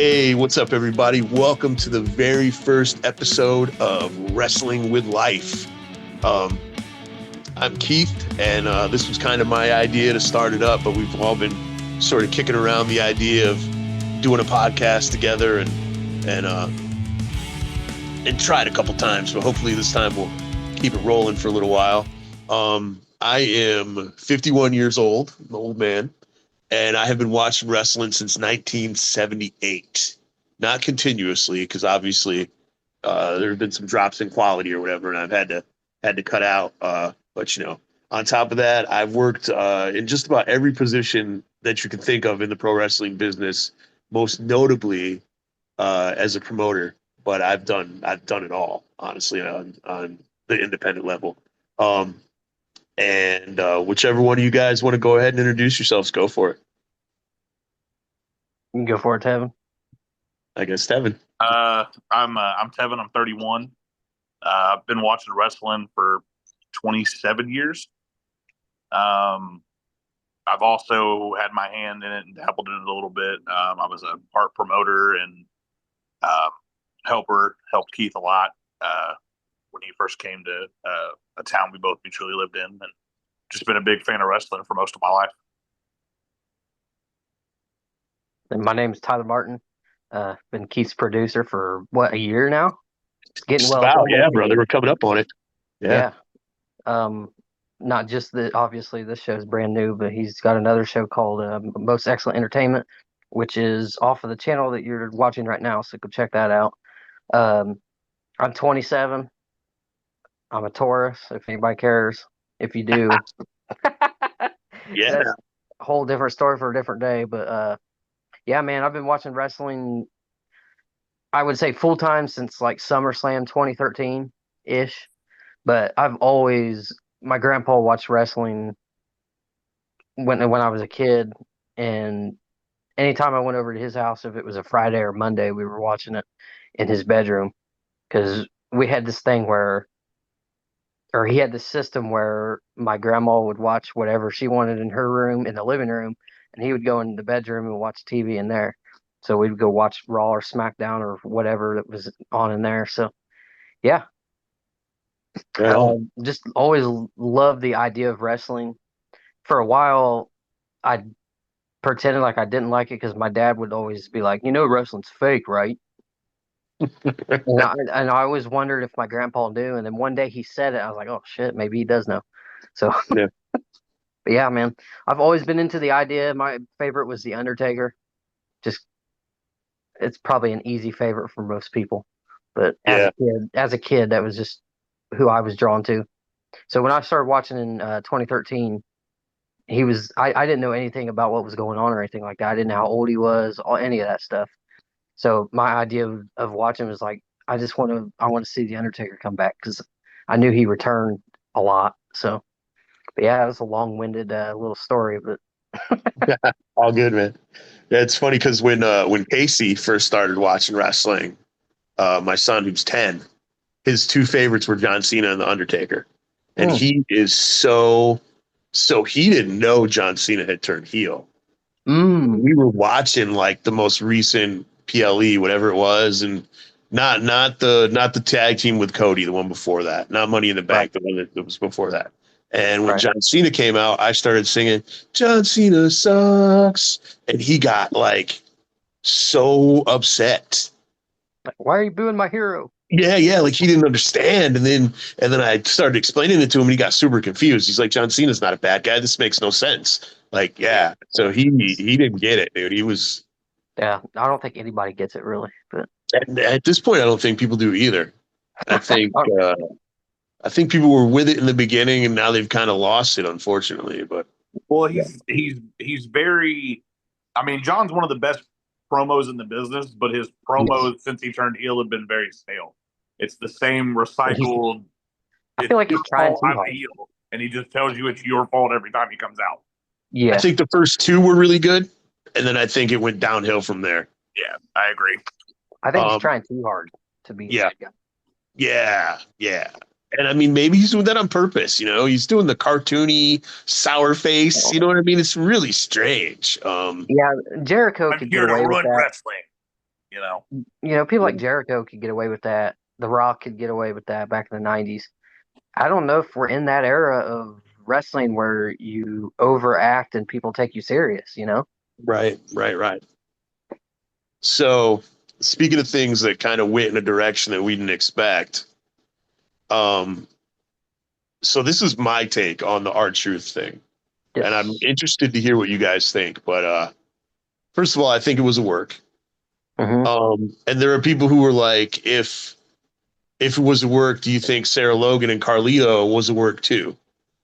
Hey, what's up, everybody? Welcome to the very first episode of Wrestling with Life. I'm Keith, and this was kind of my idea to start it up, but we've all been sort of kicking around the idea of doing a podcast together and tried a couple times, but hopefully this time we'll keep it rolling for a little while. I am 51 years old, I'm an old man. And I have been watching wrestling since 1978. Not continuously, because obviously there have been some drops in quality or whatever, and I've had to cut out. But on top of that, I've worked in just about every position that you can think of in the pro wrestling business, most notably as a promoter. But I've done it all, honestly, on the independent level. And whichever one of you guys want to go ahead and introduce yourselves, go for it. You can go for it, Tevin. I guess Tevin. I'm Tevin. I'm 31. I've been watching wrestling for 27 years. I've also had my hand in it and dabbled in it a little bit. I was a part promoter and helped Keith a lot when he first came to a town we both mutually lived in, and just been a big fan of wrestling for most of my life. And my name is Tyler Martin. Been Keith's producer for a year now? It's getting well. Wow, yeah, brother, we're coming up on it. Yeah. Not just that. Obviously, this show is brand new, but he's got another show called Most Excellent Entertainment, which is off of the channel that you're watching right now. So go check that out. I'm 27. I'm a Taurus. If anybody cares, if you do, Yeah, that's a whole different story for a different day. But yeah, man, I've been watching wrestling, I would say full time since like SummerSlam 2013 ish. But my grandpa watched wrestling when I was a kid, and anytime I went over to his house, if it was a Friday or Monday, we were watching it in his bedroom because we had this thing or he had this system where my grandma would watch whatever she wanted in her room in the living room, and he would go in the bedroom and watch TV in there. So we'd go watch Raw or SmackDown or whatever that was on in there. So yeah, just always loved the idea of wrestling. For a while, I pretended like I didn't like it because my dad would always be like, wrestling's fake, right? And I always wondered if my grandpa knew. And then one day he said it. I was like, oh shit, maybe he does know. So, yeah. But yeah, man, I've always been into the idea. My favorite was The Undertaker. Just, it's probably an easy favorite for most people. But as a kid, that was just who I was drawn to. So when I started watching in 2013, I didn't know anything about what was going on or anything like that. I didn't know how old he was, or any of that stuff. So my idea of watching was like, I want to see The Undertaker come back because I knew he returned a lot. So, but yeah, it was a long-winded little story, but all good, man. Yeah, it's funny because when Casey first started watching wrestling, my son, who's 10, his two favorites were John Cena and The Undertaker, and he is so he didn't know John Cena had turned heel. We were watching like the most recent PLE, whatever it was, and not the tag team with Cody, the one before that, not Money in the Bank, the one that was before that. And when John Cena came out, I started singing "John Cena sucks," and he got like so upset. Like, why are you booing my hero? Yeah, like he didn't understand, and then I started explaining it to him, and he got super confused. He's like, "John Cena's not a bad guy. This makes no sense." Like, yeah, so he didn't get it, dude. He was. Yeah, I don't think anybody gets it really, but at this point, I don't think people do either. I think people were with it in the beginning, and now they've kind of lost it, unfortunately. But he's very. I mean, John's one of the best promos in the business, but his promos since he turned heel have been very stale. It's the same recycled. I feel like he's trying too hard. Heel, and he just tells you it's your fault every time he comes out. Yeah, I think the first two were really good, and then I think it went downhill from there. Yeah, I agree. I think he's trying too hard to be. Yeah, yeah. And I mean, maybe he's doing that on purpose. He's doing the cartoony sour face. You know what I mean? It's really strange. Yeah, Jericho could get away with that. Wrestling. You know, People like Jericho could get away with that. The Rock could get away with that back in the '90s. I don't know if we're in that era of wrestling where you overact and people take you serious. Right. So, speaking of things that kind of went in a direction that we didn't expect, um, so this is my take on the R-Truth thing, Yes. and I'm interested to hear what you guys think. But first of all, I think it was a work. And there are people who were like, if it was a work, do you think Sarah Logan and Carlito was a work too?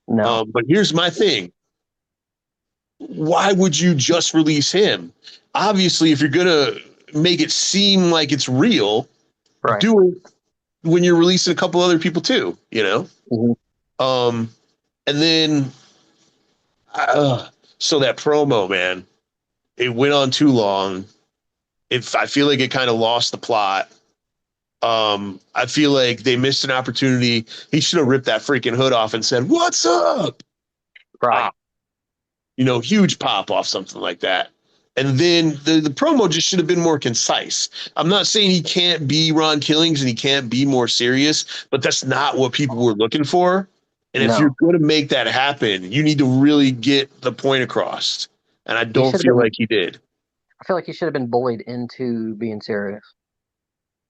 No. But here's my thing. Why would you just release him? Obviously, if you're going to make it seem like it's real, Right. do it when you're releasing a couple other people too, Mhm. And then, so that promo, man, it went on too long. I feel like it kind of lost the plot. I feel like they missed an opportunity. He should have ripped that freaking hood off and said, "What's up?" Right. Huge pop off, something like that. And then the promo just should have been more concise. I'm not saying he can't be Ron Killings and he can't be more serious, but that's not what people were looking for. And if No. you're going to make that happen, you need to really get the point across. And I don't should have feel been- like he did. I feel like he should have been bullied into being serious.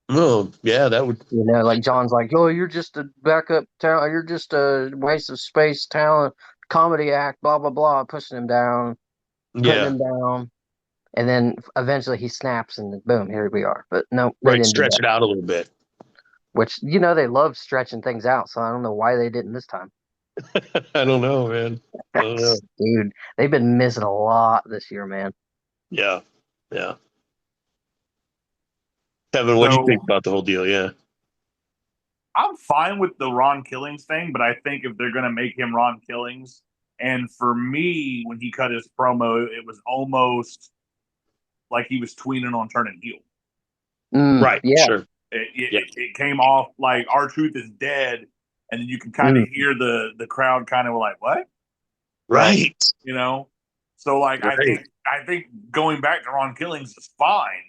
Oh, yeah, that would. Like John's like, "Oh, you're just a backup talent. You're just a waste of space talent, comedy act, blah blah blah," pushing him down, putting Yeah, him down, and then eventually he snaps, and boom, here we are. But no, they right. didn't do Stretch that. it out a little bit. Which they love stretching things out, so I don't know why they didn't this time. I don't know, man. I don't know. Dude, they've been missing a lot this year, man. Yeah. Kevin, what do you So- think about the whole deal? Yeah. I'm fine with the Ron Killings thing, but I think if they're going to make him Ron Killings, and for me, when he cut his promo, it was almost like he was tweening on turning heel. Right. Yeah. Sure. It came off like R-Truth is dead, and then you can kind of hear the crowd kind of like, what? Right. So like Right. I think going back to Ron Killings is fine.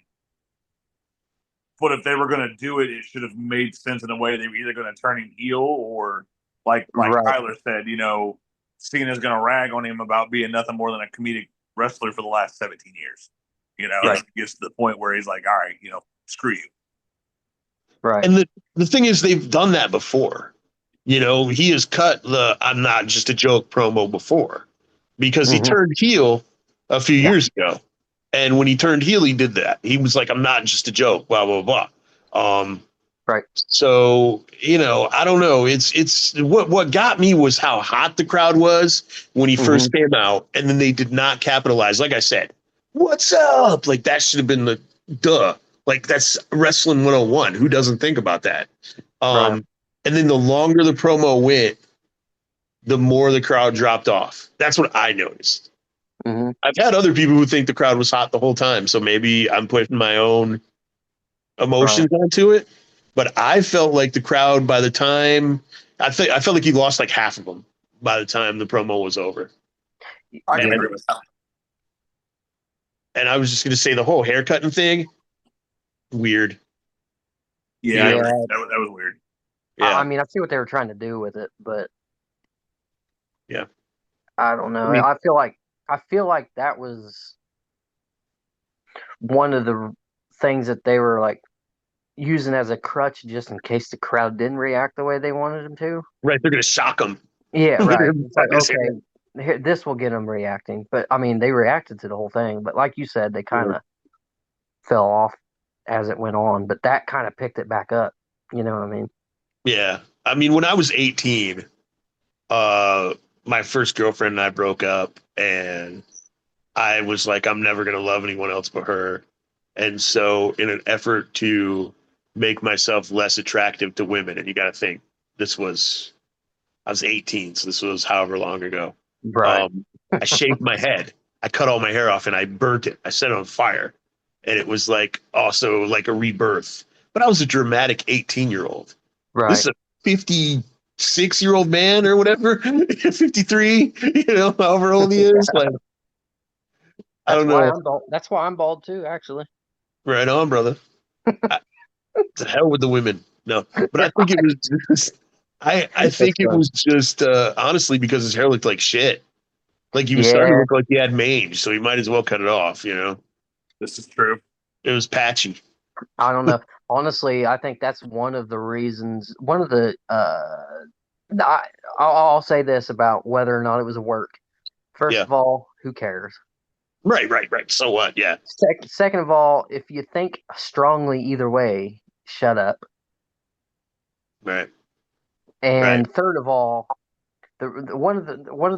But if they were going to do it, it should have made sense in a way they were either going to turn him heel or, like Right. Tyler said, Cena's going to rag on him about being nothing more than a comedic wrestler for the last 17 years. Right. It gets to the point where he's like, all right, screw you. Right. And the thing is, they've done that before. He has cut the "I'm not just a joke" promo before because he turned heel a few years ago. And when he turned heel, he did that. He was like, "I'm not just a joke," blah, blah, blah. Right. So, I don't know. It's what got me was how hot the crowd was when he first came out. And then they did not capitalize. Like I said, "What's up?" Like that should have been the duh. Like that's wrestling 101. Who doesn't think about that? Right. And then the longer the promo went, the more the crowd dropped off. That's what I noticed. I've had other people who think the crowd was hot the whole time, so maybe I'm putting my own emotions onto it. But I felt like the crowd, by the time I felt like he lost like half of them by the time the promo was over. I can agree with that. And I was just going to say the whole haircutting thing, weird. Yeah, Yeah. that was weird. Yeah, I mean, I see what they were trying to do with it, but yeah, I don't know. I mean- I feel like that was one of the things that they were like using as a crutch just in case the crowd didn't react the way they wanted them to. right. They're going to shock them. Yeah, right. They're It's like, gonna say okay, here, this will get them reacting. But I mean, they reacted to the whole thing. But like you said, they kind of fell off as it went on. But that kind of picked it back up. You know what I mean? Yeah. I mean, when I was 18, my first girlfriend and I broke up, and I was like, I'm never going to love anyone else but her. And so, in an effort to make myself less attractive to women, and you got to think, I was 18, so this was however long ago. Right. I shaved my head. I cut all my hair off and I burnt it. I set it on fire. And it was like also like a rebirth. But I was a dramatic 18-year-old. Right. This is a 56-year-old man or whatever, 53, however old he is. Like, I don't know. That's why I'm bald too, actually. Right on, brother. To hell with the women. No, but I think it was just, I think That's it fun. was just honestly because his hair looked like shit. Like he was starting to Yeah, look like he had mange, so he might as well cut it off. This is true. It was patchy. I don't know. Honestly, I think that's one of the reasons. One of the I, I'll say this about whether or not it was a work. First Yeah. of all, who cares? Right. So what? Yeah. Second of all, if you think strongly either way, shut up. Right. Right. And third of all, one of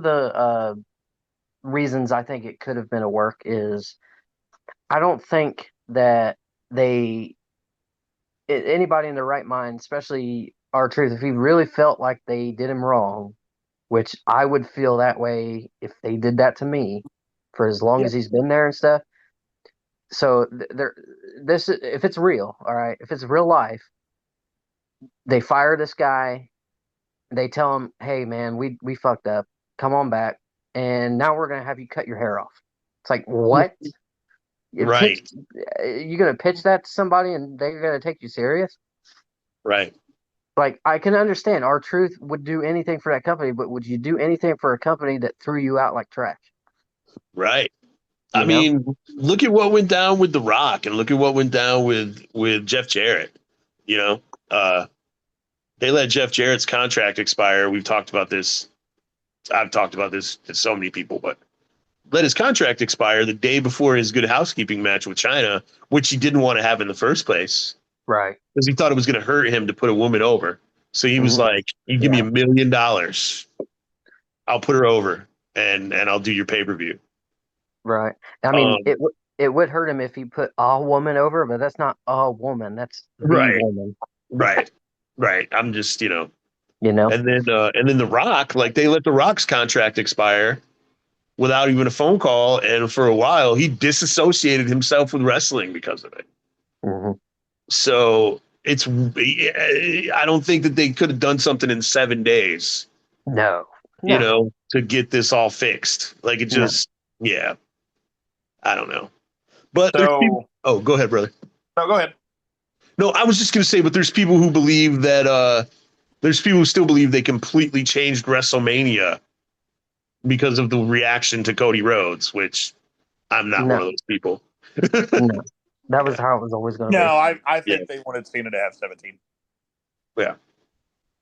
the reasons I think it could have been a work is I don't think that they anybody in their right mind, especially R-Truth, if he really felt like they did him wrong, which I would feel that way if they did that to me for as long Yeah. as he's been there and stuff. So there, this if it's real, all right, if it's real life, they fire this guy. They tell him, "Hey, man, we fucked up. Come on back, and now we're gonna have you cut your hair off." It's like what? You pitch, Right. you gonna pitch that to somebody and they're gonna take you serious? Right. Like I can understand R-Truth would do anything for that company, but would you do anything for a company that threw you out like trash? Right. I You know? mean, look at what went down with The Rock, and look at what went down with Jeff Jarrett. You know, uh, they let Jeff Jarrett's contract expire. We've talked about this. I've talked about this to so many people, but let his contract expire the day before his Good Housekeeping match with China, which he didn't want to have in the first place Right. because he thought it was going to hurt him to put a woman over. So he was Mhm. like, "You give me $1 million, I'll put her over, and I'll do your pay per view." Right. I mean, Um, it would hurt him if he put a woman over, but that's not a woman. That's the right, woman. right, right. I'm just You know? and then The Rock, like they let The Rock's contract expire without even a phone call, and for a while he disassociated himself with wrestling because of it. Hmm. So I don't think that they could have done something in 7 days, No. No. to get this all fixed. Like it No. just, yeah, I don't know. But there's people. So, Oh, go ahead, brother. no, go ahead. No, I was just gonna say, but there's people who believe that there's people who still believe they completely changed WrestleMania because of the reaction to Cody Rhodes, which I'm not one of No. those people. No. That was Yeah, how it was always going to No, be. I yeah, think they wanted Cena to have 17. yeah.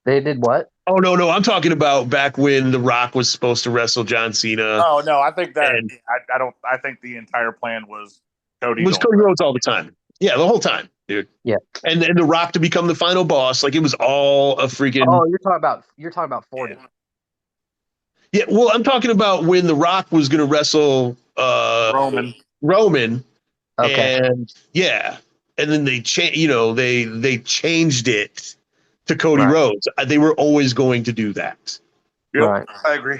They did what? Oh no, I'm talking about back when The Rock was supposed to wrestle John Cena, Oh no, I think that and I don't. I think the entire plan was it Cody was going. Cody Rhodes all the time. Yeah, the whole time, dude. Yeah. And The Rock to become the final boss, like it was all a freaking Oh, you're talking about 40. Yeah. yeah. Well, I'm talking about when The Rock was going to wrestle Roman, Okay. and yeah, and then they they changed it to Cody Right. Rhodes. They were always going to do that. Yep, Right. I agree.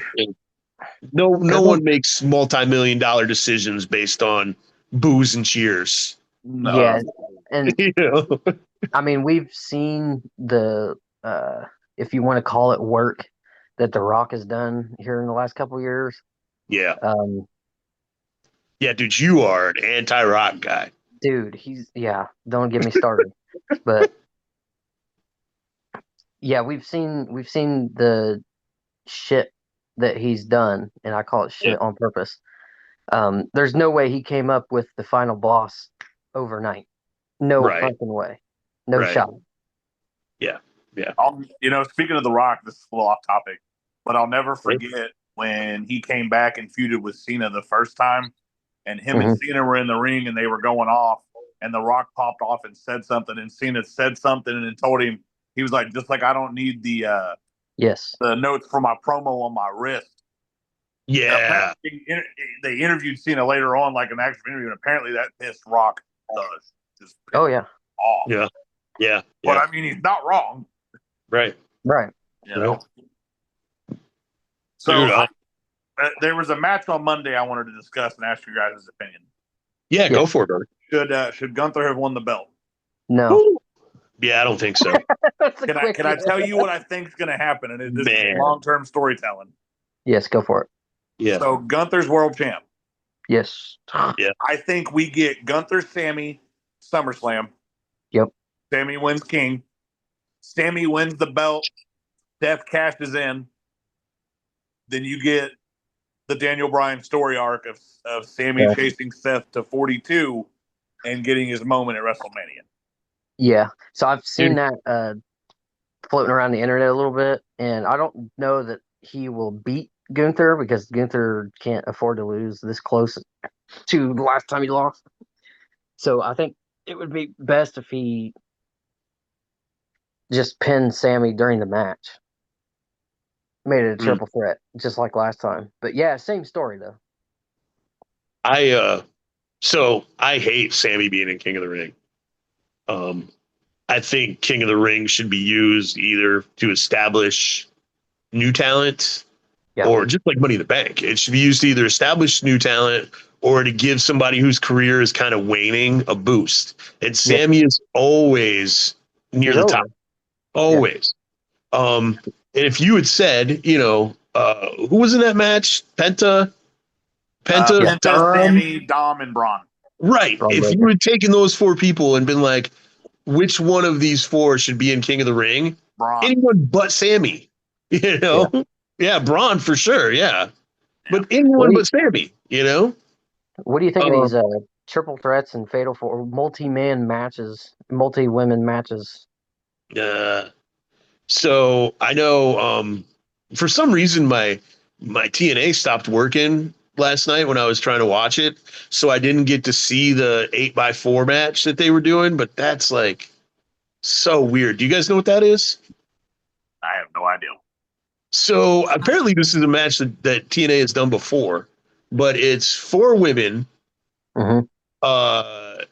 No Good one. one makes multi-million-dollar decisions based on boos and cheers. Yeah. And you know? I mean, we've seen if you want to call it work that The Rock has done here in the last couple of years. Yeah, Um, yeah, dude, you are an anti-Rock guy. Dude, yeah, don't get me started. But yeah, we've seen the shit that he's done, and I call it Yeah, shit on purpose. There's no way he came up with the final boss overnight. No right, fucking way. No right. shot. Yeah, yeah. Speaking of The Rock, this is a little off topic, but I'll never forget when he came back and feuded with Cena the first time, and him and Hmm. Cena were in the ring and they were going off, and The Rock popped off and said something, and Cena said something and then told him he was like, just like I don't need Yes. the notes for my promo on my wrist. And Yeah, apparently, they interviewed Cena later on, like an actual interview, and apparently that pissed Rock just Oh yeah. off. yeah, yeah, But yeah. I mean, he's not wrong, Right. Right. you know. Dude, So there was a match on Monday I wanted to discuss and ask you guys' opinion. yeah, Yeah. go for it, brother. Should Gunther have won the belt? No. Yeah, I don't think so. That's a Can quick I tell you what I think is going to happen? And this is Man. long term storytelling. Yes, go for it. Yeah, So Gunther's world champ. Yes. I think we get Gunther, Sammy, SummerSlam. Sammy wins king. Sammy wins the belt. Steph cashes in. Then you get the Daniel Bryan story arc of Sammy chasing Seth to 42 and getting his moment at WrestleMania. Yeah. So I've seen that floating around the internet a little bit, and I don't know that he will beat Gunther because Gunther can't afford to lose this close to the last time he lost. So I think it would be best if he just pinned Sammy during the match. Made it a triple threat, just like last time. But yeah, same story though. So I hate Sammy being in King of the Ring. I think King of the Ring should be used either to establish new talent or just like Money in the Bank. It should be used to either establish new talent or to give somebody whose career is kind of waning a boost. And Sammy is always near the top. Always. And if you had said, who was in that match? Penta, Sammy, Dom, and Braun. Right. If you had taken those four people and been like, which one of these four should be in King of the Ring? Braun. Anyone but Sammy. Yeah, Braun for sure. Yeah. But anyone but Sammy, What do you think of these triple threats and fatal four multi-man matches, multi-women matches? So I know for some reason my TNA stopped working last night when I was trying to watch it, so I didn't get to see the 8x4 match that they were doing, but that's like so weird. Do you guys know what that is? I have no idea. So apparently this is a match that TNA has done before, but it's 4 women in a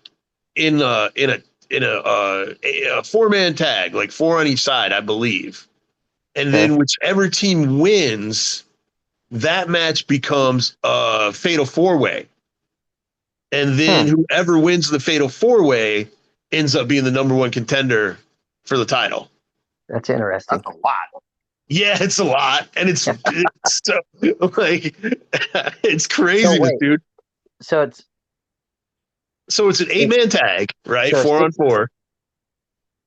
4-man tag, like 4 on each side, I believe. And then whichever team wins, that match becomes a fatal 4-way. And then whoever wins the fatal 4-way ends up being the number 1 contender for the title. That's interesting. That's a lot. Yeah, it's a lot. And it's so, like, it's crazy, dude. So it's an 8-man tag, right? So 4 on 4.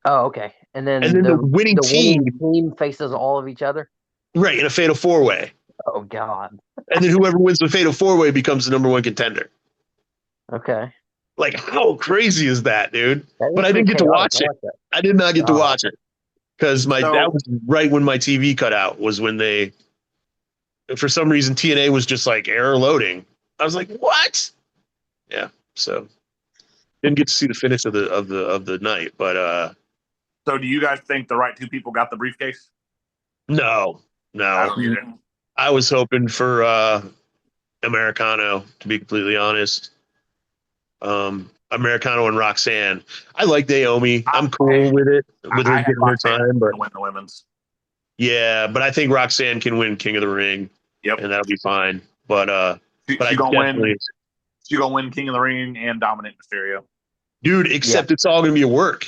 Oh, okay. And then the winning team faces all of each other? Right, in a fatal 4-way. Oh, God. And then whoever wins the fatal 4-way becomes the number 1 contender. Okay. Like, how crazy is that, dude? But I didn't get to watch it. I did not get to watch it because that was right when my TV cut out. Was when they, for some reason, TNA was just like error loading. I was like, what? Yeah. So didn't get to see the finish of the night. But so do you guys think the right 2 people got the briefcase? No. I don't either. I was hoping for Americano, to be completely honest. Americano and Roxanne. I like Naomi. I'm cool with it, with her getting her time, but win the women's. Yeah, but I think Roxanne can win King of the Ring. Yep, and that'll be fine. But she's gonna win. She's gonna win King of the Ring and Dominic Mysterio. Dude, except it's all gonna be a work,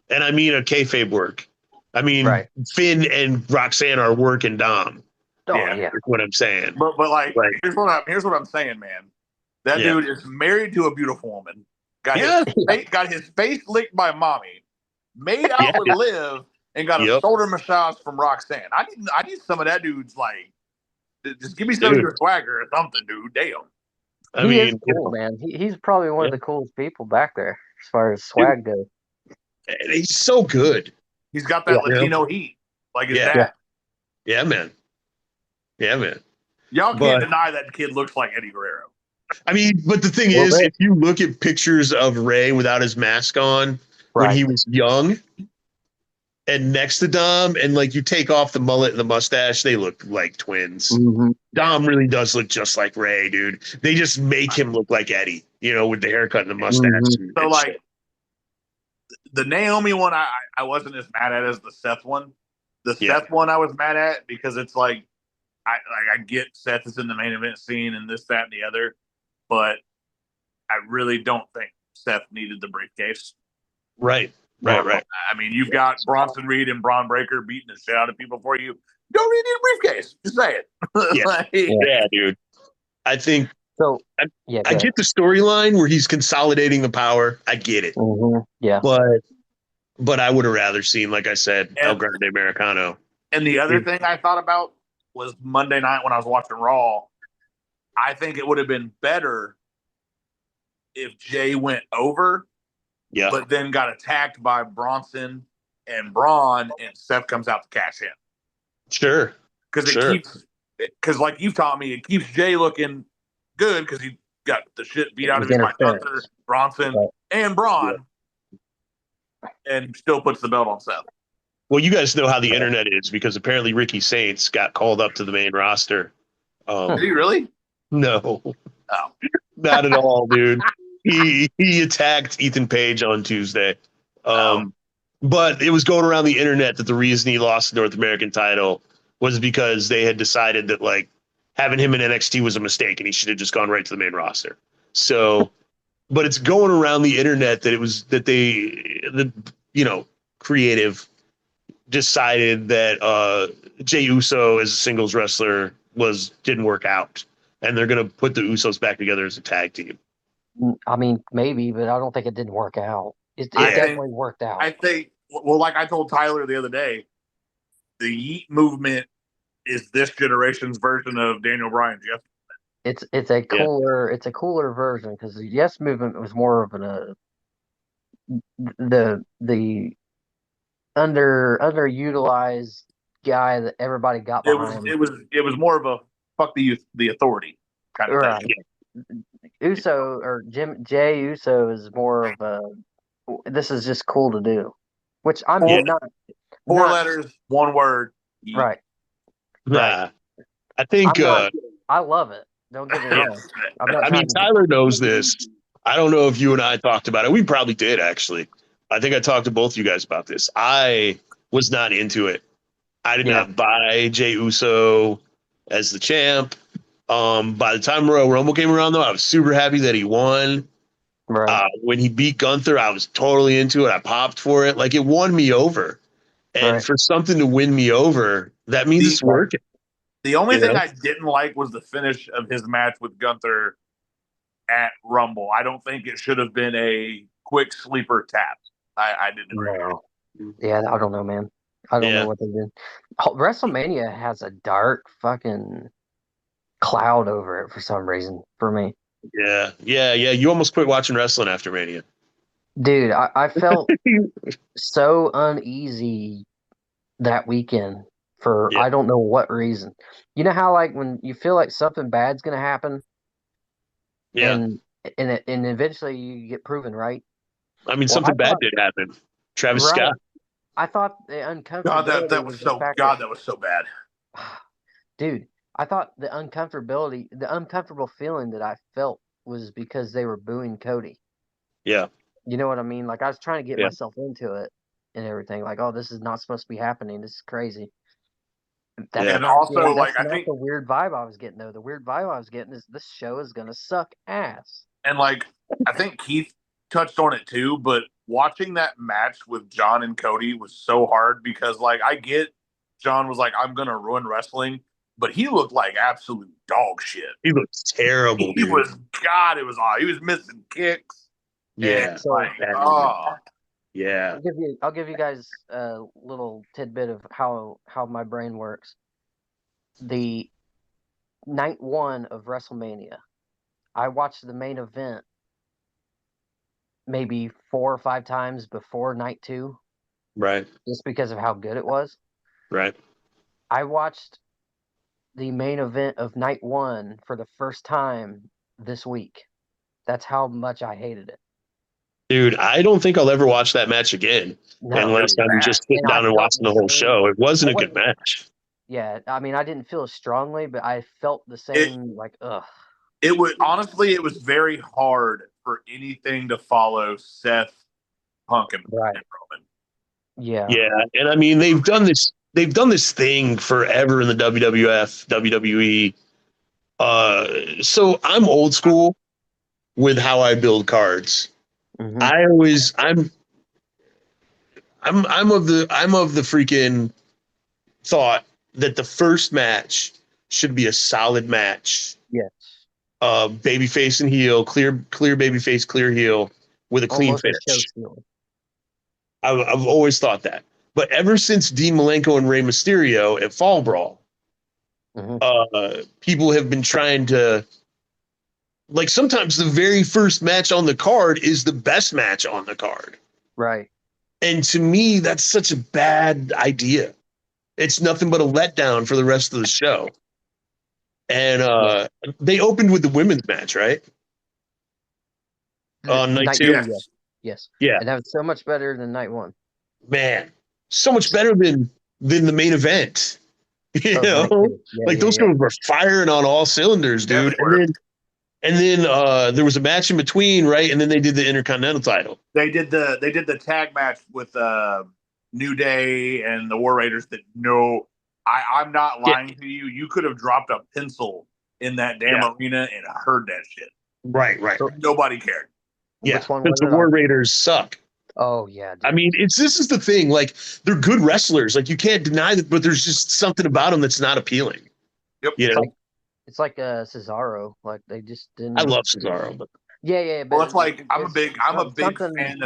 and I mean a kayfabe work. I mean, Finn and Roxanne are working Dom. Oh, yeah. That's what I'm saying. But like here's what I'm saying, man. That dude is married to a beautiful woman. Got his face licked by mommy. Made out with Liv and got a shoulder massage from Roxanne. I need some of that dude's like. Just give me some of your swagger or something, dude. Damn. I mean, is cool, man. He's probably one of the coolest people back there as far as swag goes. He's so good. He's got that Latino heat, like his dad. Yeah, man. Yeah, man. Y'all can't deny that kid looks like Eddie Guerrero. I mean, but the thing is, if you look at pictures of Ray without his mask on when he was young and next to Dom, and like you take off the mullet and the mustache, they look like twins. Dom really does look just like Ray, dude. They just make him look like Eddie, with the haircut and the mustache. So like the Naomi one, I wasn't as mad at as the Seth one. The Seth one I was mad at because it's like I get Seth is in the main event scene and this, that, and the other, but I really don't think Seth needed the briefcase. Right. I mean, you've got Bronson Reed and Braun Breaker beating the shit out of people for you. You don't really need a briefcase. Just say it. Yeah, dude. I think so. I get the storyline where he's consolidating the power. I get it. Yeah. But but I would have rather seen, like I said, El And Grande Americano. and the other thing I thought about was Monday night when I was watching Raw. I think it would have been better if Jay went over, Yeah, but then got attacked by Bronson and Braun, and Seth comes out to cash in sure, because it sure. keeps because like you've taught me, it keeps Jay looking good because he got the shit beat It out was of him by interference. Gunther, Bronson, Right. and Braun, and still puts the belt on Seth. Well, you guys know how the internet is because apparently Ricky Saints got called up to the main roster. Did he really? No, Oh, not at all, dude. He attacked Ethan Page on Tuesday. Oh. But it was going around the internet that the reason he lost the North American title was because they had decided that like having him in NXT was a mistake and he should have just gone right to the main roster. So, but it's going around the internet that it was that the creative decided that Jey Uso as a singles wrestler didn't work out, and they're gonna put the Usos back together as a tag team. I mean, maybe, but I don't think it didn't work out. It I definitely think worked out. I think well, like I told Tyler the other day, the Yeet movement is this generation's version of Daniel Bryan's. Yes, It's a cooler version because the Yes Movement was more of the underutilized guy that everybody got behind. it was more of a fuck the authority kind of Right. thing. Uso or Jay Uso is more of a this is just cool to do, which I'm not Four not- letters, one word. Yeet. right. Nah, I think. I love it. Don't get me wrong. I'm not I trying mean, to Tyler knows this. I don't know if you and I talked about it. We probably did, actually. I think I talked to both you guys about this. I was not into it. I did not buy Jey Uso as the champ. By the time Royal Rumble came around, though, I was super happy that he won. right. When he beat Gunther, I was totally into it. I popped for it. Like, it won me over. And Right. for something to win me over, that means it's working. The only You thing know? I didn't like was the finish of his match with Gunther at Rumble. I don't think it should have been a quick sleeper tap. I didn't agree. No. Yeah, I don't know, man. I don't know what they did. WrestleMania has a dark fucking cloud over it for some reason for me. Yeah. You almost quit watching wrestling after Mania. Dude, I felt so uneasy that weekend for I don't know what reason. You know how like when you feel like something bad's gonna happen, and eventually you get proven right. I mean, something bad did happen. Travis Scott. I thought the uncomfortability that was so bad. Dude, I thought the uncomfortable feeling that I felt was because they were booing Cody. Yeah. You know what I mean? Like I was trying to get myself into it and everything. Like, oh, this is not supposed to be happening. This is crazy. And also, like, I think the weird vibe I was getting though. The weird vibe I was getting is this show is gonna suck ass. And like, I think Keith touched on it too, but watching that match with John and Cody was so hard because, like, I get John was like, "I'm gonna ruin wrestling," but he looked like absolute dog shit. He looked terrible. He was it was odd. He was missing kicks. Yeah. So, yeah. I'll give you guys a little tidbit of how my brain works. The night one of WrestleMania, I watched the main event maybe 4 or 5 times before night 2. Right. Just because of how good it was. Right. I watched the main event of night 1 for the first time this week. That's how much I hated it. Dude, I don't think I'll ever watch that match again unless I'm just sitting down and watching the whole show. It wasn't a good match. Yeah, I mean, I didn't feel as strongly, but I felt the same, ugh. It was very hard for anything to follow Seth, Punk, and Roman. Yeah. Yeah, and I mean they've done this thing forever in the WWF, WWE. So I'm old school with how I build cards. Mm-hmm. I'm of the freaking thought that the first match should be a solid match. Yes. Babyface and heel, clear babyface, clear heel with a clean finish. I've always thought that. But ever since Dean Malenko and Rey Mysterio at Fall Brawl, people have been trying to, like, sometimes the very first match on the card is the best match on the card. Right. And to me, that's such a bad idea. It's nothing but a letdown for the rest of the show. And they opened with the women's match, right? On night two? Yes. Yes. Yeah. And that was so much better than night one. Man, so much better than the main event. You Of know? night two. Yeah, Like, yeah, those yeah. guys were firing on all cylinders, Yeah, dude. they were. And then there was a match in between, right? And then they did the Intercontinental title. They did the tag match with New Day and the War Raiders. That I'm not lying to you. You could have dropped a pencil in that damn arena and heard that shit. Right. Nobody cared. Yeah, Which one because was the it? War Raiders suck. Oh yeah. Dude. I mean, this is the thing. Like, they're good wrestlers. Like, you can't deny that, but there's just something about them that's not appealing. Yep. You know, It's like Cesaro. Like they just didn't. I love Cesaro, but Yeah. Well, it's like I'm a big something- fan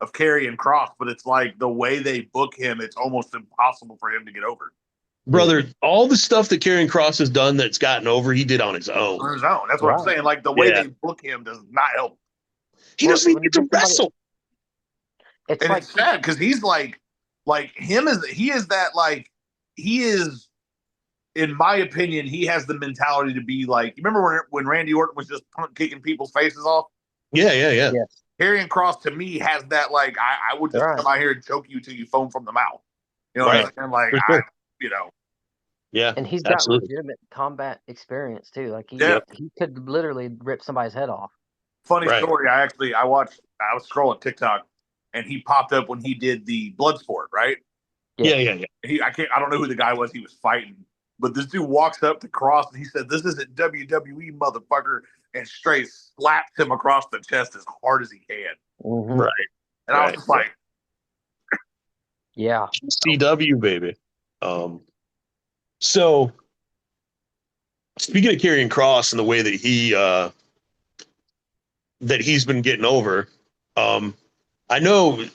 of Karrion Kross, but it's like the way they book him, it's almost impossible for him to get over. brother, all the stuff that Karrion Kross has done that's gotten over, he did on his own. On his own. That's what I'm saying. Like the way they book him does not help. He doesn't even get to wrestle. It's And like it's sad because he's like him is he is, in my opinion, he has the mentality to be like, you remember when Randy Orton was just kicking people's faces off? Yeah. yes. Karrion Kross to me has that, like, I would just come out here and choke you till you foam from the mouth. You know what I'm saying? Like, sure. Yeah. And he's absolutely. got legitimate combat experience too. Like he could literally rip somebody's head off. Funny story. I was scrolling TikTok and he popped up when he did the Bloodsport, right? Yeah. I don't know who the guy was he was fighting, but this dude walks up to Kross and he said, "This isn't WWE, motherfucker," and straight slaps him across the chest as hard as he can. Mm-hmm. Right. And I was just like, yeah. CW, baby. So speaking of Karrion Kross and the way that he's been getting over, I know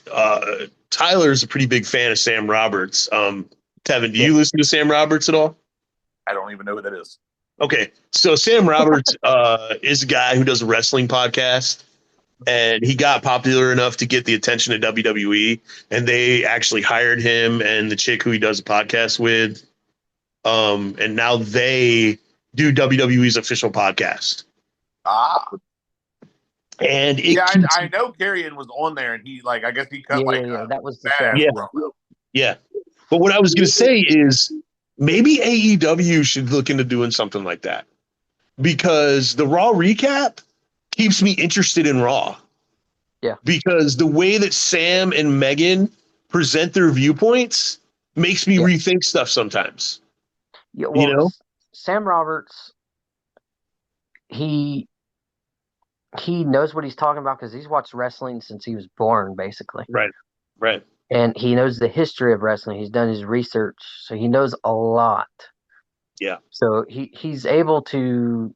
Tyler's a pretty big fan of Sam Roberts. Tevin, do you listen to Sam Roberts at all? I don't even know who that is. Okay, so Sam Roberts is a guy who does a wrestling podcast, and he got popular enough to get the attention of WWE, and they actually hired him and the chick who he does a podcast with, and now they do WWE's official podcast. And I know Karrion was on there, and he, like, I guess he cut that was the show. Yeah. But what I was going to say is maybe AEW should look into doing something like that, because the Raw recap keeps me interested in Raw. Yeah. Because the way that Sam and Megan present their viewpoints makes me rethink stuff sometimes. Yeah, well, you know, Sam Roberts, he knows what he's talking about because he's watched wrestling since he was born, basically. Right. And he knows the history of wrestling. He's done his research, so he knows a lot. Yeah. So he's able to,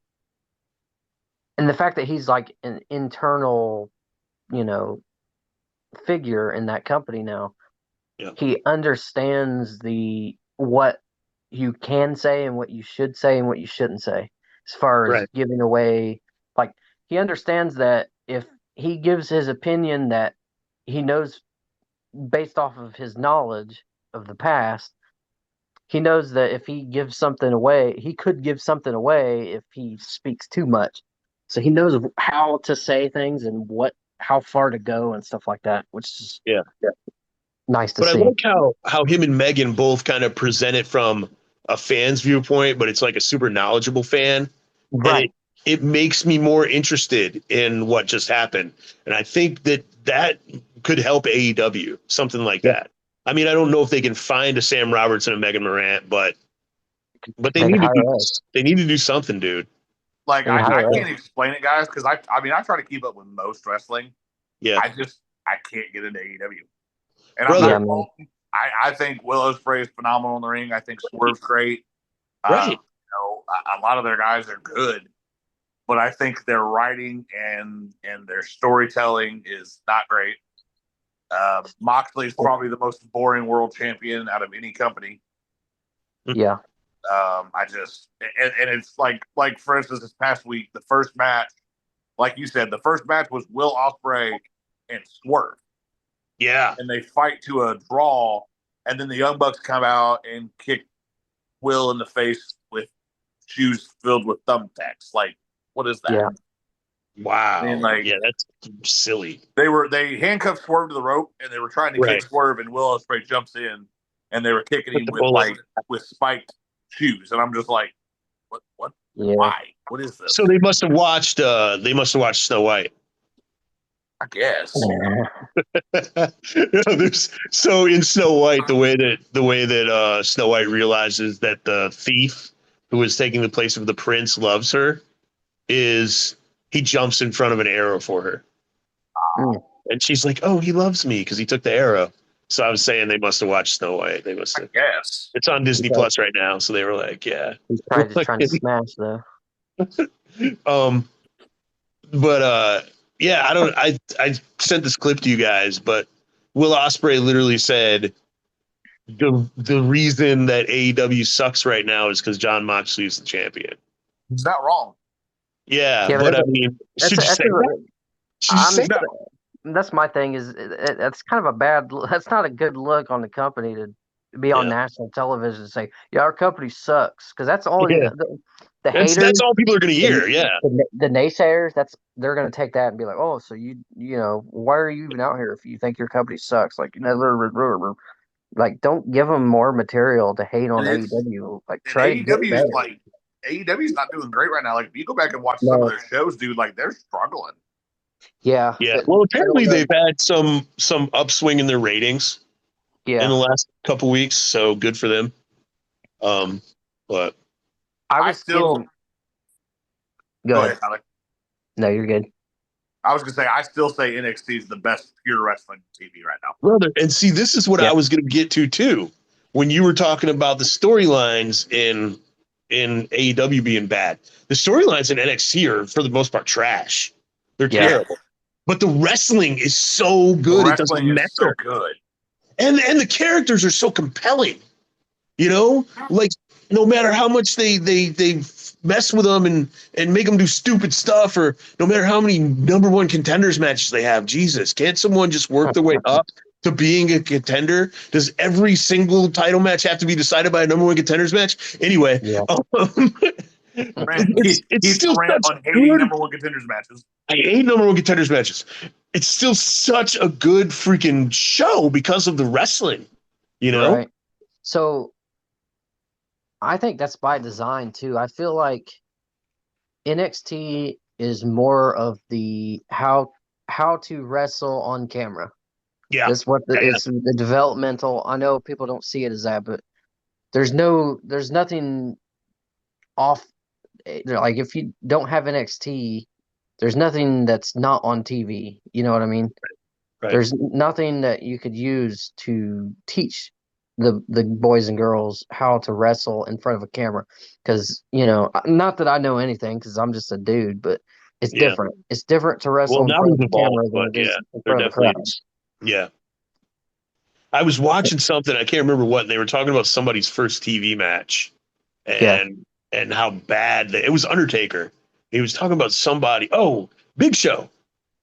and the fact that he's like an internal, figure in that company now, he understands what you can say and what you should say and what you shouldn't say, as far as giving away. Like, he understands that if he gives his opinion that he knows based off of his knowledge of the past, he knows that if he gives something away, he could give something away if he speaks too much. So he knows how to say things and how far to go and stuff like that, which is nice to see. But I like how him and Megan both kind of present it from a fan's viewpoint, but it's like a super knowledgeable fan. Right. And it makes me more interested in what just happened. And I think that could help AEW, something like that. I mean, I don't know if they can find a Sam Roberts and a Megan Morant, but they need to do something, dude. Like, I can't explain it, guys, because I try to keep up with most wrestling. Yeah. I can't get into AEW. And brother, I think Will Ospreay is phenomenal in the ring. I think Swerve's great. Right. A lot of their guys are good, but I think their writing and their storytelling is not great. Moxley's probably the most boring world champion out of any company. Yeah. I just and it's like for instance, this past week, the first match, like you said, the first match was Will Ospreay and Swerve, Yeah. and they fight to a draw, and then the Young Bucks come out and kick Will in the face with shoes filled with thumbtacks. Like, what is that? Yeah. Wow. I mean, like, yeah, that's silly. they handcuffed Swerve to the rope, and they were trying to Right. kick Swerve, and Will Ospreay jumps in, and they were kicking With him the with bullet. with spiked shoes, and I'm just like, what? Yeah. Why? What is this? So they must have watched. They must have watched Snow White. I guess. So in Snow White, the way that Snow White realizes that the thief who is taking the place of the prince loves her is he jumps in front of an arrow for her, and she's like, "Oh, he loves me because he took the arrow." So I was saying they must have watched Snow White. They must I have. guess. It's on Disney Okay. Plus right now, so they were like, "Yeah." He's trying to smash though. But yeah, I sent this clip to you guys, but Will Ospreay literally said the reason that AEW sucks right now is because John Moxley is the champion. He's not wrong. Yeah, Yeah, but I mean, should you say that? Should you I'm- say that? That's my thing. That's kind of a bad. That's not a good look on the company to be on Yeah. national television and say, "Yeah, our company sucks," because that's all Yeah. the That's haters, all people are going to hear. Yeah, the naysayers. They're going to take that and be like, "Oh, so you know, why are you even out here if you think your company sucks?" Like, like don't give them more material to hate on And it's- AEW. Like, And try to get AEW better. is like AEW's not doing great right now. Like if you go back and watch some of their shows, dude, like they're struggling. Yeah. yeah. Well, apparently they've had some upswing in their ratings in the Yeah. last couple weeks, so good for them. But I I was still getting. go ahead, Tyler. No, you're good. I was gonna say I still say NXT is the best pure wrestling TV right now. brother, and see, this is what I was going to get to too. When you were talking about the storylines in AEW being bad, the storylines in NXT are for the most part trash. They're terrible, but the wrestling is so good. It doesn't Wrestling is so matter, good. and the characters are so compelling. You know, like no matter how much they mess with them and make them do stupid stuff, or no matter how many number one contenders matches they have, Jesus, can't someone just work their way up to being a contender? Does every single title match have to be decided by a number one contenders match? Anyway, it's still on hating number one contenders matches. I hate number one contenders matches. It's still such a good freaking show because of the wrestling, you know? Right. So I think that's by design too. I feel like NXT is more of the how to wrestle on camera. Yeah. That's what it's the developmental. I know people don't see it as that, but there's nothing off. Like if you don't have NXT, there's nothing that's not on TV. You know what I mean? Right. There's nothing that you could use to teach the boys and girls how to wrestle in front of a camera. Because not that I know anything, because I'm just a dude, but it's different. It's different to wrestle in front of a camera than it is in front of a crowd. Yeah. I was watching something, I can't remember what, and they were talking about somebody's first TV match and how bad it was. Undertaker. He was talking about somebody, Big Show.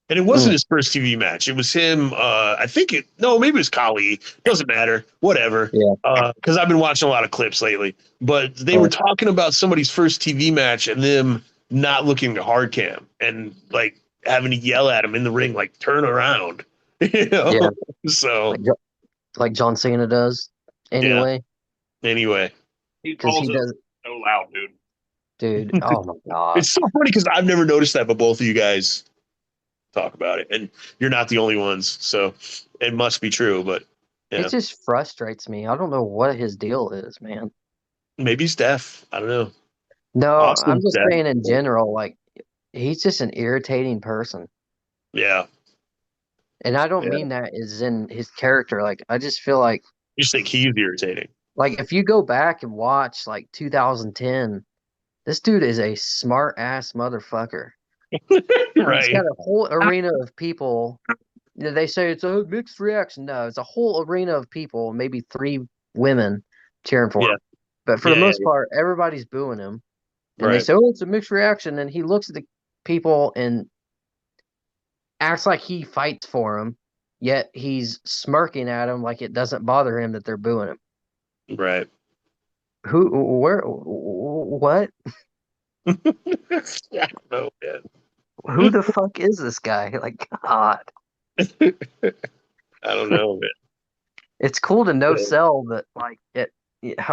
And it wasn't his first TV match. It was him. Maybe it was Kali. Doesn't matter. Whatever. Yeah. Because I've been watching a lot of clips lately. But they were talking about somebody's first TV match and them not looking at hard cam and like having to yell at him in the ring, like turn around. Yeah. So like John Cena does. Anyway. Because he does so loud, dude. Oh my god. It's so funny because I've never noticed that, but both of you guys talk about it, and you're not the only ones, so it must be true. But it just frustrates me. I don't know what his deal is, man. Maybe he's deaf. I don't know. No, Austin's I'm just deaf. saying in general, like he's just an irritating person. Yeah. And I don't mean that as in his character. Like I just feel like you just think he's irritating. Like if you go back and watch like 2010, this dude is a smart ass motherfucker. Right. He's got a whole arena of people They say it's a mixed reaction. No, it's a whole arena of people, maybe 3 women cheering for Yeah, him. But for the yeah, most part, everybody's booing him. And they right, say, oh, it's a mixed reaction. And he looks at the people and acts like he fights for him, yet he's smirking at him like it doesn't bother him that they're booing him. right. What? I don't know, Who man. the fuck is this guy? Like, God. I don't know, man. It's cool to no Yeah, sell, but like I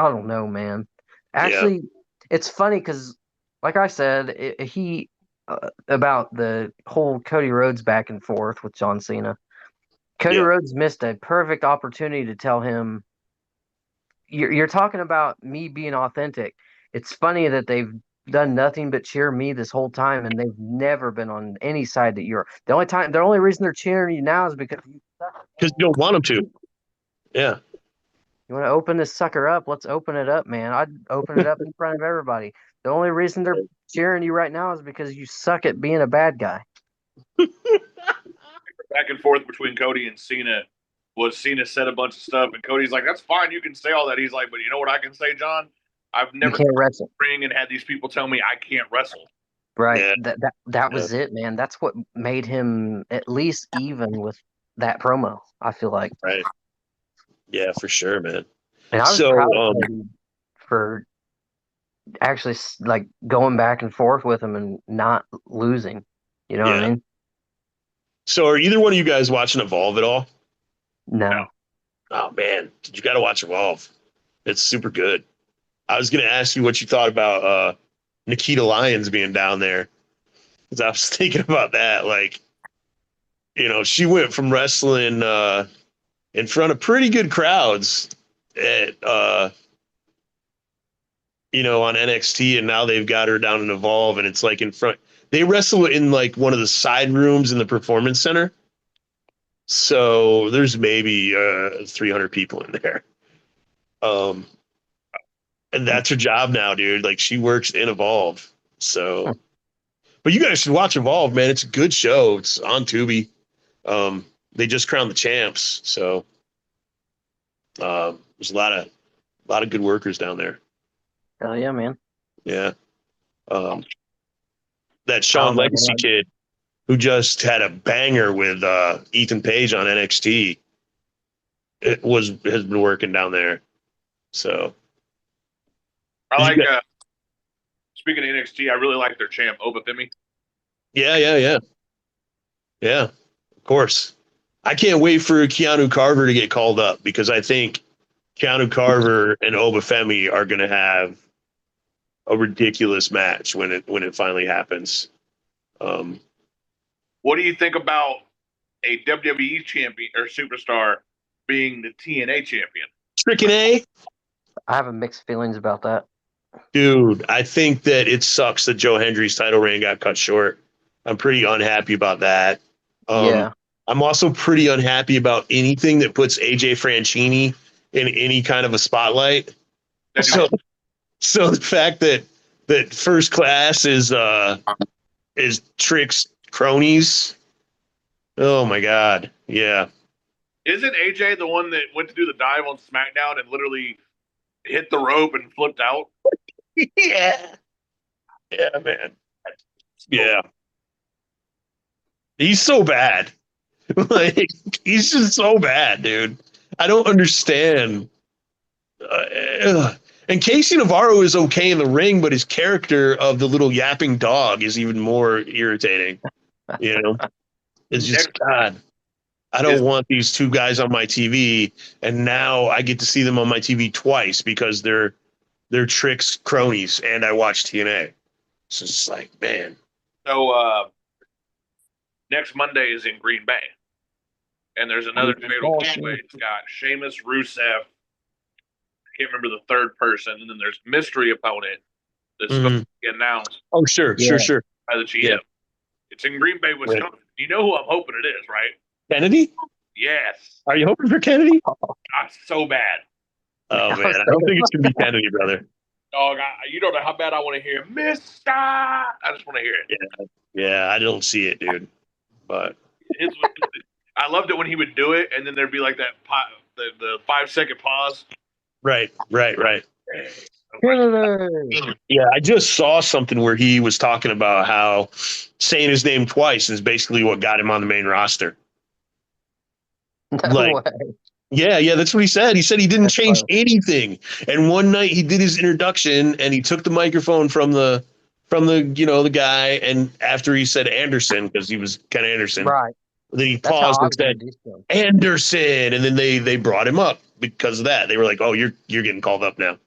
don't know, man. yeah, Actually, it's funny because, like I said, he about the whole Cody Rhodes back and forth with John Cena. Cody yeah. Rhodes missed a perfect opportunity to tell him, "You're talking about me being authentic. It's funny that they've done nothing but cheer me this whole time, and they've never been on any side that you're. The only reason they're cheering you now is because you suck. Because you don't want them to. Yeah, You want to open this sucker up? Let's open it up, man. I'd open it up in front of everybody. The only reason they're cheering you right now is because you suck at being a bad guy. Back and forth between Cody and Cena was Cena said a bunch of stuff, and Cody's like, "That's fine, you can say all that." He's like, "But you know what I can say, John? I've You never can't wrestle, ring and had these people tell me I can't wrestle." right? yeah, That yeah, was it, man. That's what made him at least even with that promo. I feel like, right. Yeah, for sure, man. and I was So, proud of Cody for actually like going back and forth with him and not losing. You know what I yeah. mean? So, are either one of you guys watching Evolve at all? No, No. Oh man, you got to watch Evolve. It's super good. I was gonna ask you what you thought about Nikita Lyons being down there, because I was thinking about that. Like, she went from wrestling in front of pretty good crowds at on NXT, and now they've got her down in Evolve, and it's like in front. They wrestle in like one of the side rooms in the Performance Center, so there's maybe 300 people in there. Um, and that's her job now, dude. Like she works in Evolve. So, but you guys should watch Evolve, man. It's a good show. It's on Tubi. They just crowned the champs, so there's a lot of good workers down there. Hell yeah, man. Yeah. Um, that I Sean don't know, Legacy man. kid who just had a banger with Ethan Page on NXT. Has been working down there. So I did you like. get? Speaking of NXT, I really like their champ Obafemi. Yeah, yeah, yeah, yeah. Of course. I can't wait for Keanu Carver to get called up because I think Keanu Carver and Obafemi are going to have a ridiculous match when it finally happens. Um, What do you think about a WWE champion or superstar being the TNA champion? Trickin' A, I have mixed feelings about that. dude. I think that it sucks that Joe Hendry's title reign got cut short. I'm pretty unhappy about that. Um, Yeah. I'm also pretty unhappy about anything that puts AJ Franchini in any kind of a spotlight. So, so the fact that First Class is Trick's cronies. Oh my god, yeah, Isn't AJ the one that went to do the dive on SmackDown and literally hit the rope and flipped out? yeah, yeah, man, yeah. He's so bad. Like he's just so bad, dude. I don't understand. And Casey Navarro is okay in the ring, but his character of the little yapping dog is even more irritating. You know, it's just God. I don't Is want these two guys on my TV, and now I get to see them on my TV twice because they're Trick's cronies, and I watch TNA. So it's like, man, so next Monday is in Green Bay, and there's another fatal Oh, four-way. It's got Sheamus, Rusev. I can't remember the third person, and then there's mystery opponent that's supposed to be announced oh sure, yeah. sure, sure, by the GM. yeah. It's in Green Bay, Right. Wisconsin. You know who I'm hoping it is, right? Kennedy? Yes. Are you hoping for Kennedy? So bad. Oh man, I don't think it's gonna be Kennedy, brother. Dog, you don't know how bad I want to hear Mister. I just want to hear it. Yeah, I don't see it, dude. But His, I loved it when he would do it, and then there'd be like the 5 second pause. Right. Kennedy. Yeah, I just saw something where he was talking about how saying his name twice is basically what got him on the main roster. No Like, way. yeah, that's what he said. He said he didn't That's change funny. anything. And one night he did his introduction and he took the microphone from the the guy, and after he said Anderson, because he was Ken Anderson, Right. then he That's how paused I and was said introduced to him. Anderson, and then they brought him up because of that. They were like, "Oh, you're getting called up now."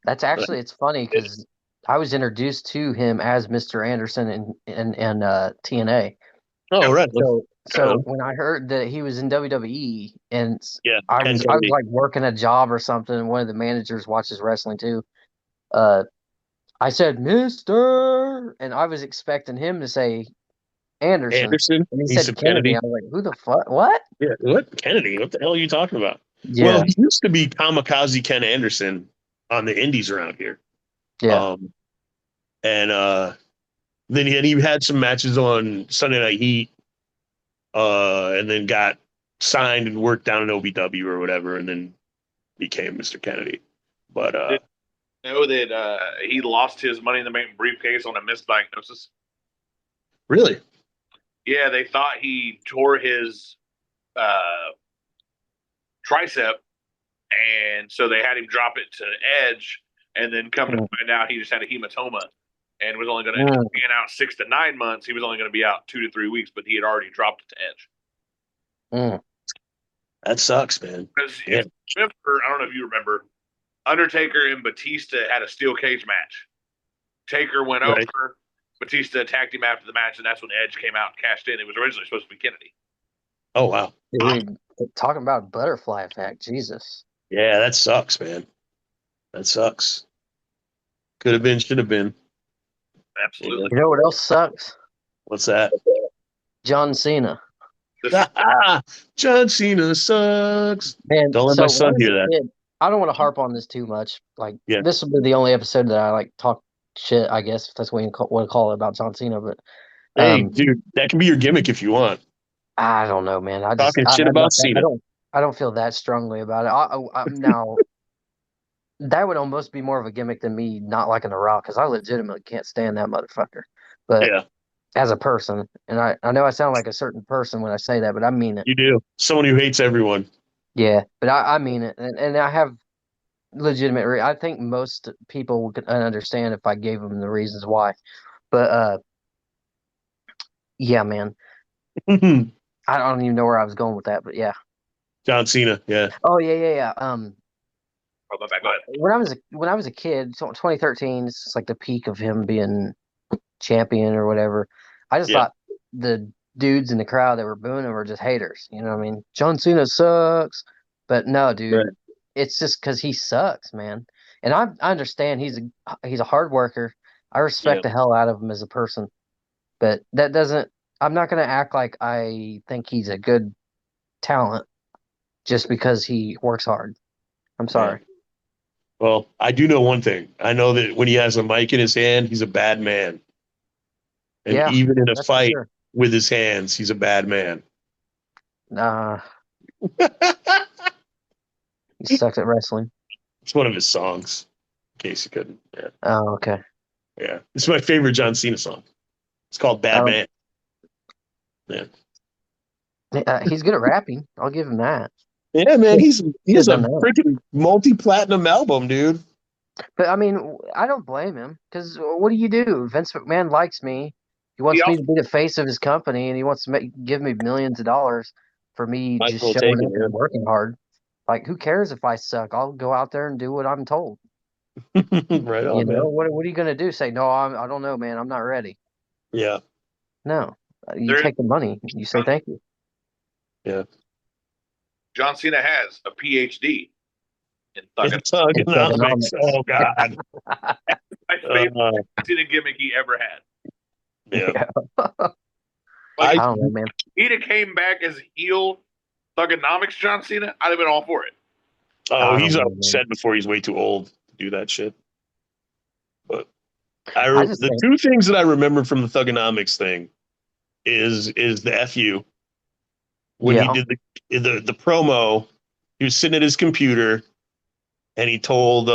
That's actually it's funny because I was introduced to him as Mr. Anderson in TNA. Oh, right. So when I heard that he was in WWE and Yeah, I Ken was Kennedy. like working a job or something, and one of the managers watches wrestling too. Uh, I said Mister, and I was expecting him to say Anderson, Anderson. and he He said said Kennedy. Kennedy. I was like, who the fuck? What? Yeah, what Kennedy? What the hell are you talking about? Well, Yeah, he used to be Kamikaze Ken Anderson on the indies around here. yeah. Um, and then he had some matches on Sunday Night Heat, and then got signed and worked down in OVW or whatever, and then became Mr. Kennedy. But Did you know that he lost his Money in the Bank briefcase on a misdiagnosis? really, Yeah, they thought he tore his uh, tricep, and so they had him drop it to Edge, and then come to find out he just had a hematoma and was only going to end up being out 6 to 9 months. He was only going to be out 2 to 3 weeks, but he had already dropped it to Edge. Mm. that sucks, man. Because Yeah. if you remember, I don't know if you remember, Undertaker and Batista had a steel cage match. Taker went Right. over, Batista attacked him after the match, and that's when Edge came out and cashed in. It was originally supposed to be Kennedy. Oh wow. Dude, talking about butterfly effect, Jesus. Yeah, that sucks, man. That sucks. Could have been, should have been. Absolutely. You know what else sucks? What's that? John Cena. John Cena sucks. Man, Don't let so my when I son was hear a that. kid, I don't want to harp on this too much. Like Yeah. this will be the only episode that I like talk shit, I guess, if that's what you want to call it about John Cena. But Hey, dude, that can be your gimmick if you want. I don't know, man. Talking shit I'm about not that, Cena. I don't feel that strongly about it. Now that would almost be more of a gimmick than me not liking The Rock because I legitimately can't stand that motherfucker. But Yeah, as a person, and I know I sound like a certain person when I say that, but I mean it. you do. Someone who hates everyone. Yeah, but I mean it, and I have legitimate. I think most people would understand if I gave them the reasons why. But yeah, man, I don't even know where I was going with that. But yeah. John Cena. Yeah. Oh yeah. Oh, my bad. Go ahead. When I was a kid, 2013, it's just like the peak of him being champion or whatever. I just Yeah. thought the dudes in the crowd that were booing him were just haters. You know what I mean? John Cena sucks. But no, dude, Right. it's just because he sucks, man. And I understand he's a hard worker. I respect the hell out of him as a person. But that doesn't. I'm not gonna act like I think he's a good talent just because he works hard. I'm sorry. Well, I do know one thing. I know that when he has a mic in his hand, he's a bad man. And Yeah, even in a that's for fight sure. with his hands, he's a bad man. He sucks at wrestling. It's one of his songs, in case you couldn't. Yeah. Oh, okay. Yeah. It's my favorite John Cena song. It's called Bad Um, Man. Yeah. He's good at rapping. I'll give him that. Yeah, man. He has Should've a done that. freaking multi-platinum album, dude. But I mean, I don't blame him because what do you do? Vince McMahon likes me. He He wants me also, to be the face of his company, and he wants to give me millions of dollars for me Might as just well showing take it, up and working hard. Like, who cares if I suck? I'll go out there and do what I'm told. yeah. Right You on, know, man. what are you gonna do? Say no? I don't know, man. I'm not ready. Yeah. No, you there, take the money. You say thank you. Yeah. John Cena has a PhD in It's thugging. thugonomics. Oh, God. My favorite Cena gimmick he ever had. Yeah. I Like, don't know, man. he'd have came back as heel thugonomics John Cena, I'd have been all for it. Oh, I he's don't know, already man. said before he's way too old to do that shit. But I just the think two things that I remember from the thugonomics thing is the FU when he Yeah. did the promo. He was sitting at his computer and he told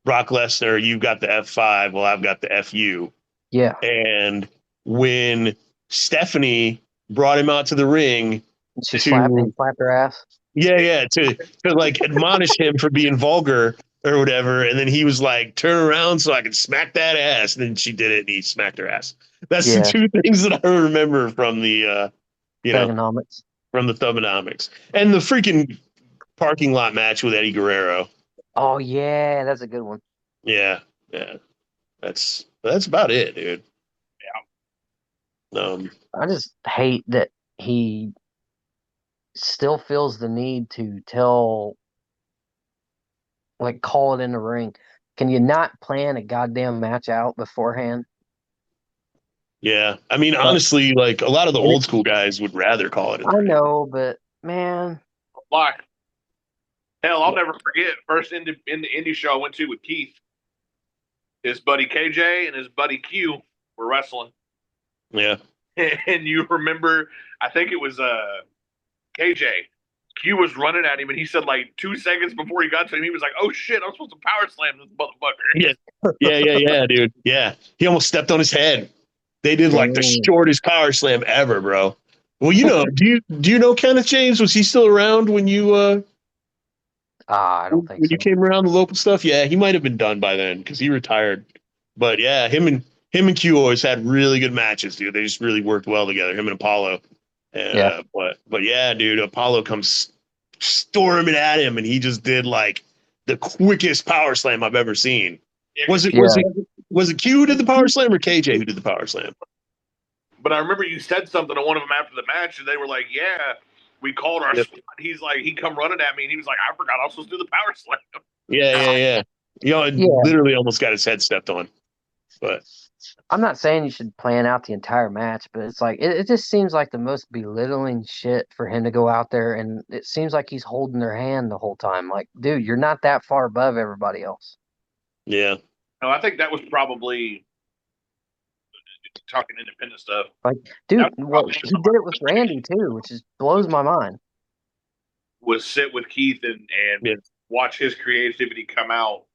Brock Lesnar, "You got the F5, well, I've got the FU." Yeah. And when Stephanie brought him out to the ring She to slapped her ass. yeah, to like admonish him for being vulgar or whatever, and then he was like, "Turn around so I can smack that ass." And then she did it, and he smacked her ass. That's the Yeah. two things that I remember from the Thugonomics. from the Thugonomics and the freaking parking lot match with Eddie Guerrero. Oh yeah, that's a good one. Yeah, yeah, that's about it, dude. I just hate that he still feels the need to call it in the ring. Can you not plan a goddamn match out beforehand? Yeah, I mean, But honestly, like a lot of the and old school guys would rather call it in the I ring. know, but man, Like, hell, I'll never forget first in the indie show I went to with Keith. His buddy KJ and his buddy Q were wrestling, Yeah, and you remember, I think it was KJ. Q was running at him, and he said like 2 seconds before he got to him, he was like, "Oh shit, I'm supposed to power slam this motherfucker." yeah, dude. Yeah, he almost stepped on his head. They did like the dang. shortest power slam ever, bro. Well, do you know Kenneth James? Was he still around when you I don't think when you so. came around the local stuff? Yeah, he might have been done by then because he retired. But yeah, him and Q always had really good matches, dude. They just really worked well together. Him and Apollo. Yeah. But yeah, dude, Apollo comes storming at him, and he just did like the quickest power slam I've ever seen. Yeah, Was it Yeah. was it Q who did the power slam or KJ who did the power slam? but I remember you said something to one of them after the match, and they were like, "Yeah, we called our Yep. spot." He's like, he come running at me, and he was like, "I forgot I was supposed to do the power slam." Yeah. It Yeah. literally almost got his head stepped on. But I'm not saying you should plan out the entire match, but it's like it just seems like the most belittling shit for him to go out there, and it seems like he's holding their hand the whole time. Like, dude, you're not that far above everybody else. yeah, No, I think that was probably talking independent stuff. Like, dude, That was well, probably he did it with Randy too, which is blows my mind. was sit with Keith and Yeah. watch his creativity come out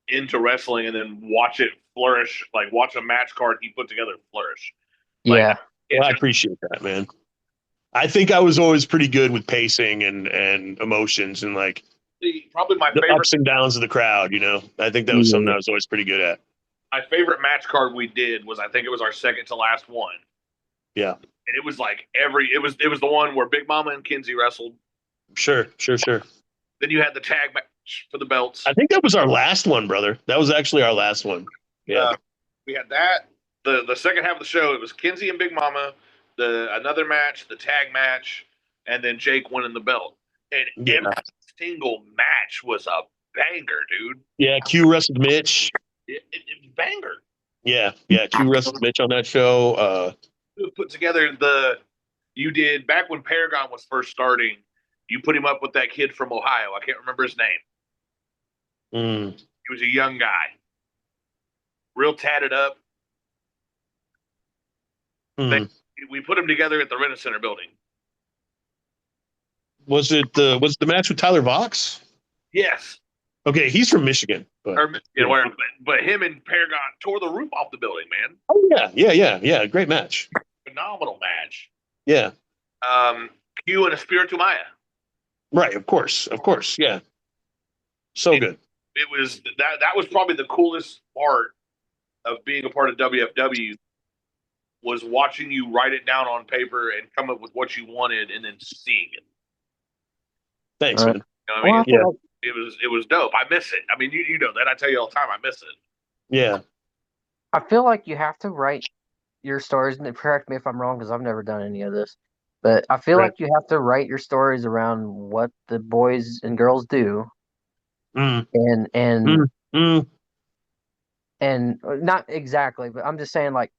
into wrestling, and then watch it flourish. Like watch a match card he put together flourish. Like Yeah, well, I appreciate that, man. I think I was always pretty good with pacing and emotions and like probably my the favorite ups and downs of the crowd. I think that was something I was always pretty good at. my favorite match card we did was, I think it was our second to last one. Yeah, And it was like it was the one where Big Mama and Kinsey wrestled. sure. Then you had the tag match for the belts. I think that was our last one, brother. That was actually our last one. Yeah. We had that. The second half of the show, it was Kinsey and Big Mama, another match, the tag match, and then Jake winning the belt. And Yeah. every single match was a banger, dude. Yeah, Q wrestled Mitch. It was banger. Yeah, Q wrestled Mitch on that show. Put together you did back when Paragon was first starting. You put him up with that kid from Ohio. I can't remember his name. He was a young guy, real tatted up. We put him together at the Rent Center building. Was the match with Tyler Vox? Yes. Okay, he's from Michigan. But But him and Paragon tore the roof off the building, man. oh yeah. Great match. Phenomenal match. Yeah. Q and Espiritu Maya. Right, of course. Yeah. So good. It was that was probably the coolest part of being a part of WFW, was watching you write it down on paper and come up with what you wanted and then seeing it. Thanks, man. You know what I mean? Yeah. It was dope. I miss it. I mean, you know that. I tell you all the time, I miss it. Yeah. I feel like you have to write your stories, and correct me if I'm wrong because I've never done any of this, but I feel like you have to write your stories around what the boys and girls do, and not exactly, but I'm just saying, like,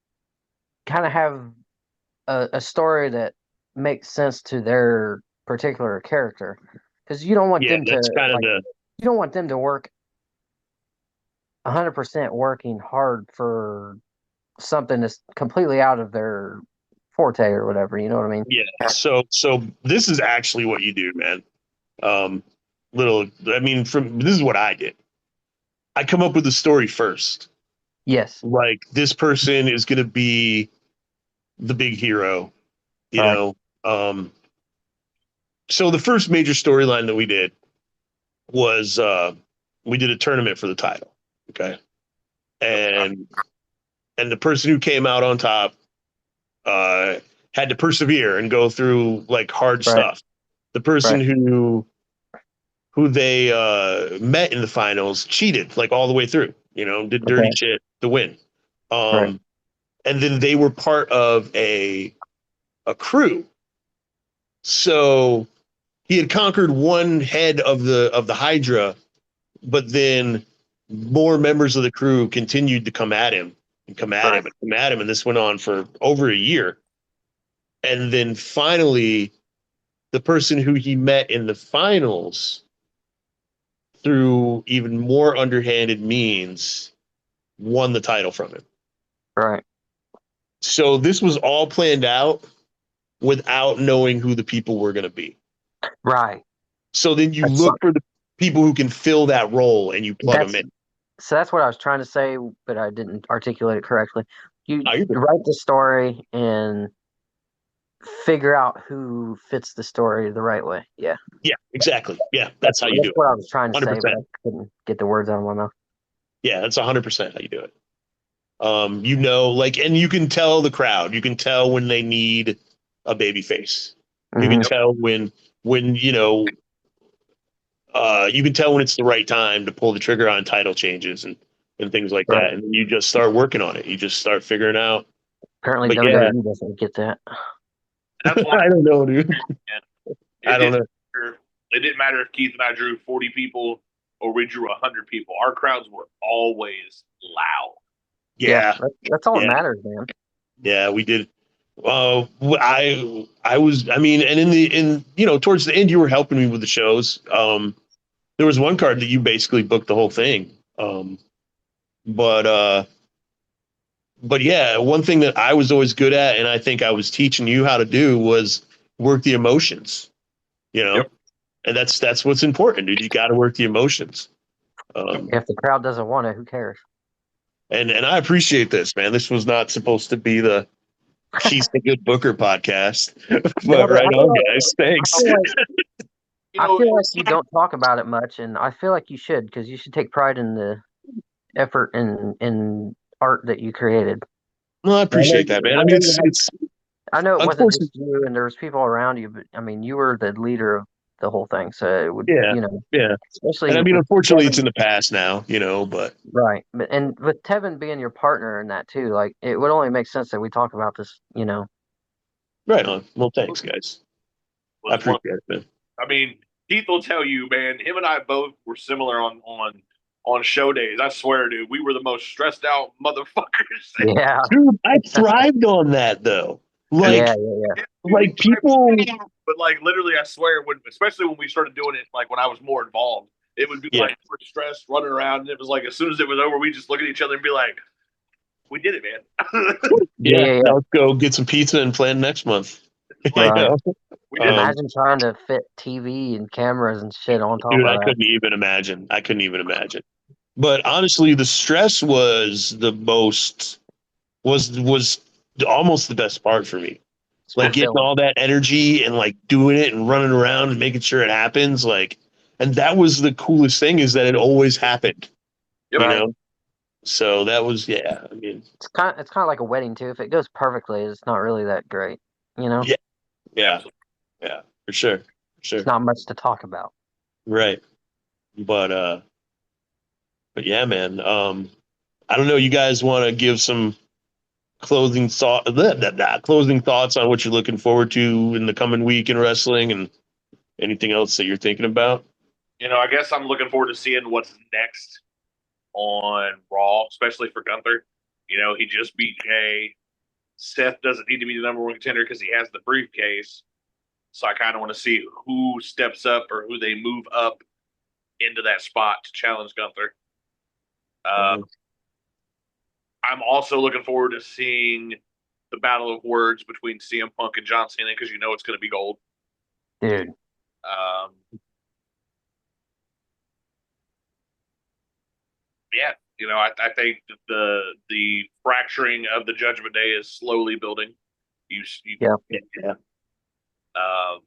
kind of have a story that makes sense to their particular character, because you don't want them to you don't want them to work 100% working hard for something that's completely out of their forte or whatever. You know what I mean? Yeah. So this is actually what you do, man. Um, this is what I did. I come up with the story first. Yes. Like this person is going to be the big hero, you Right. know. So the first major storyline that we did was we did a tournament for the title. Okay. And the person who came out on top uh, had to persevere and go through like hard Right. stuff. The person Right. who they met in the finals cheated like all the way through, did dirty Okay. shit to win. Right. And then they were part of a crew. So he had conquered one head of the Hydra, but then more members of the crew continued to come at him and come at him and come at him, and this went on for over a year. And then finally, the person who he met in the finals, through even more underhanded means, won the title from him. Right. So this was all planned out without knowing who the people were going to be. Right. So then you That's look for the people who can fill that role and you plug them that's in. so that's what I was trying to say, but I didn't articulate it correctly. You Oh, you're good. write the story and figure out who fits the story the right way. Yeah. Yeah, exactly. Yeah, that's how you do That's it. what I was trying to say, but 100%. I couldn't get the words out of my mouth. Yeah, that's 100% how you do it. Like, and you can tell the crowd. You can tell when they need a baby face. You can Mhm. tell when you can tell when it's the right time to pull the trigger on title changes and things like Right. that. And you just start working on it. You just start figuring out. Apparently But yeah, WWE doesn't get that. That's why I don't know, dude. it I don't didn't know. matter. It didn't matter if Keith and I drew 40 people or we drew 100 people. Our crowds were always loud. Yeah, Yeah, that's all that yeah, matters, man. yeah. We did. I was. I mean, and towards the end, you were helping me with the shows. There was one card that you basically booked the whole thing. But yeah, one thing that I was always good at, and I think I was teaching you how to do, was work the emotions. You know, Yep. and that's what's important, dude. You got to work the emotions. If the crowd doesn't want it, who cares? And I appreciate this, man. This was not supposed to be the She's the Good Booker podcast, No, but but right on, guys. I Thanks. feel like You I know, feel like you don't talk about it much, and I feel like you should because you should take pride in the effort and art that you created. No, I I know, appreciate that, man. I I mean, know you had, it's I know it wasn't unfortunate. just you, and there was people around you, but I mean, you were the leader of the whole thing, so it would, Yeah, yeah. And especially I mean, with unfortunately, it's in Tevin, the past now, but right? But and with Tevin being your partner in that too, like it would only make sense that we talk about this. right on. Well, thanks, guys. I was one. appreciate it, man. I mean, Keith will tell you, man. Him and I both were similar on show days. I swear, dude, we were the most stressed out motherfuckers. Yeah, Dude, I thrived on that though. yeah, Like, yeah, like people, But like literally, I swear, especially when we started doing it, like when I was more involved, it would be yeah, like we're stressed, running around, and it was like as soon as it was over, we just look at each other and be like, "We did it, man." yeah, yeah. yeah, yeah. Now let's go get some pizza and plan next month. you Like, Right. know, we did it. Imagine trying to fit TV and cameras and shit on top dude, of I that. couldn't even imagine. I couldn't even imagine. But honestly, the stress was the most was almost the best part for me. It's Like getting fulfilling. all that energy and like doing it and running around and making sure it happens. Like, and that was the coolest thing, is that it always happened, Yep. you Right. know? So that was, yeah, I mean, It's kind of like a wedding too. If it goes perfectly, it's not really that great. yeah, yeah, yeah, for sure. For It's sure. not much to talk about. Right. But, yeah, man, I don't know. You guys want to give some closing thoughts on what you're looking forward to in the coming week in wrestling and anything else that you're thinking about? I guess I'm looking forward to seeing what's next on Raw, especially for Gunther. He just beat Jay. Seth doesn't need to be the number one contender because he has the briefcase. So I kind of want to see who steps up or who they move up into that spot to challenge Gunther. I'm also looking forward to seeing the battle of words between CM Punk and John Cena because you know it's going to be gold. Dude. Yeah, you know, I think that the fracturing of the Judgment Day is slowly building. Yeah. Um,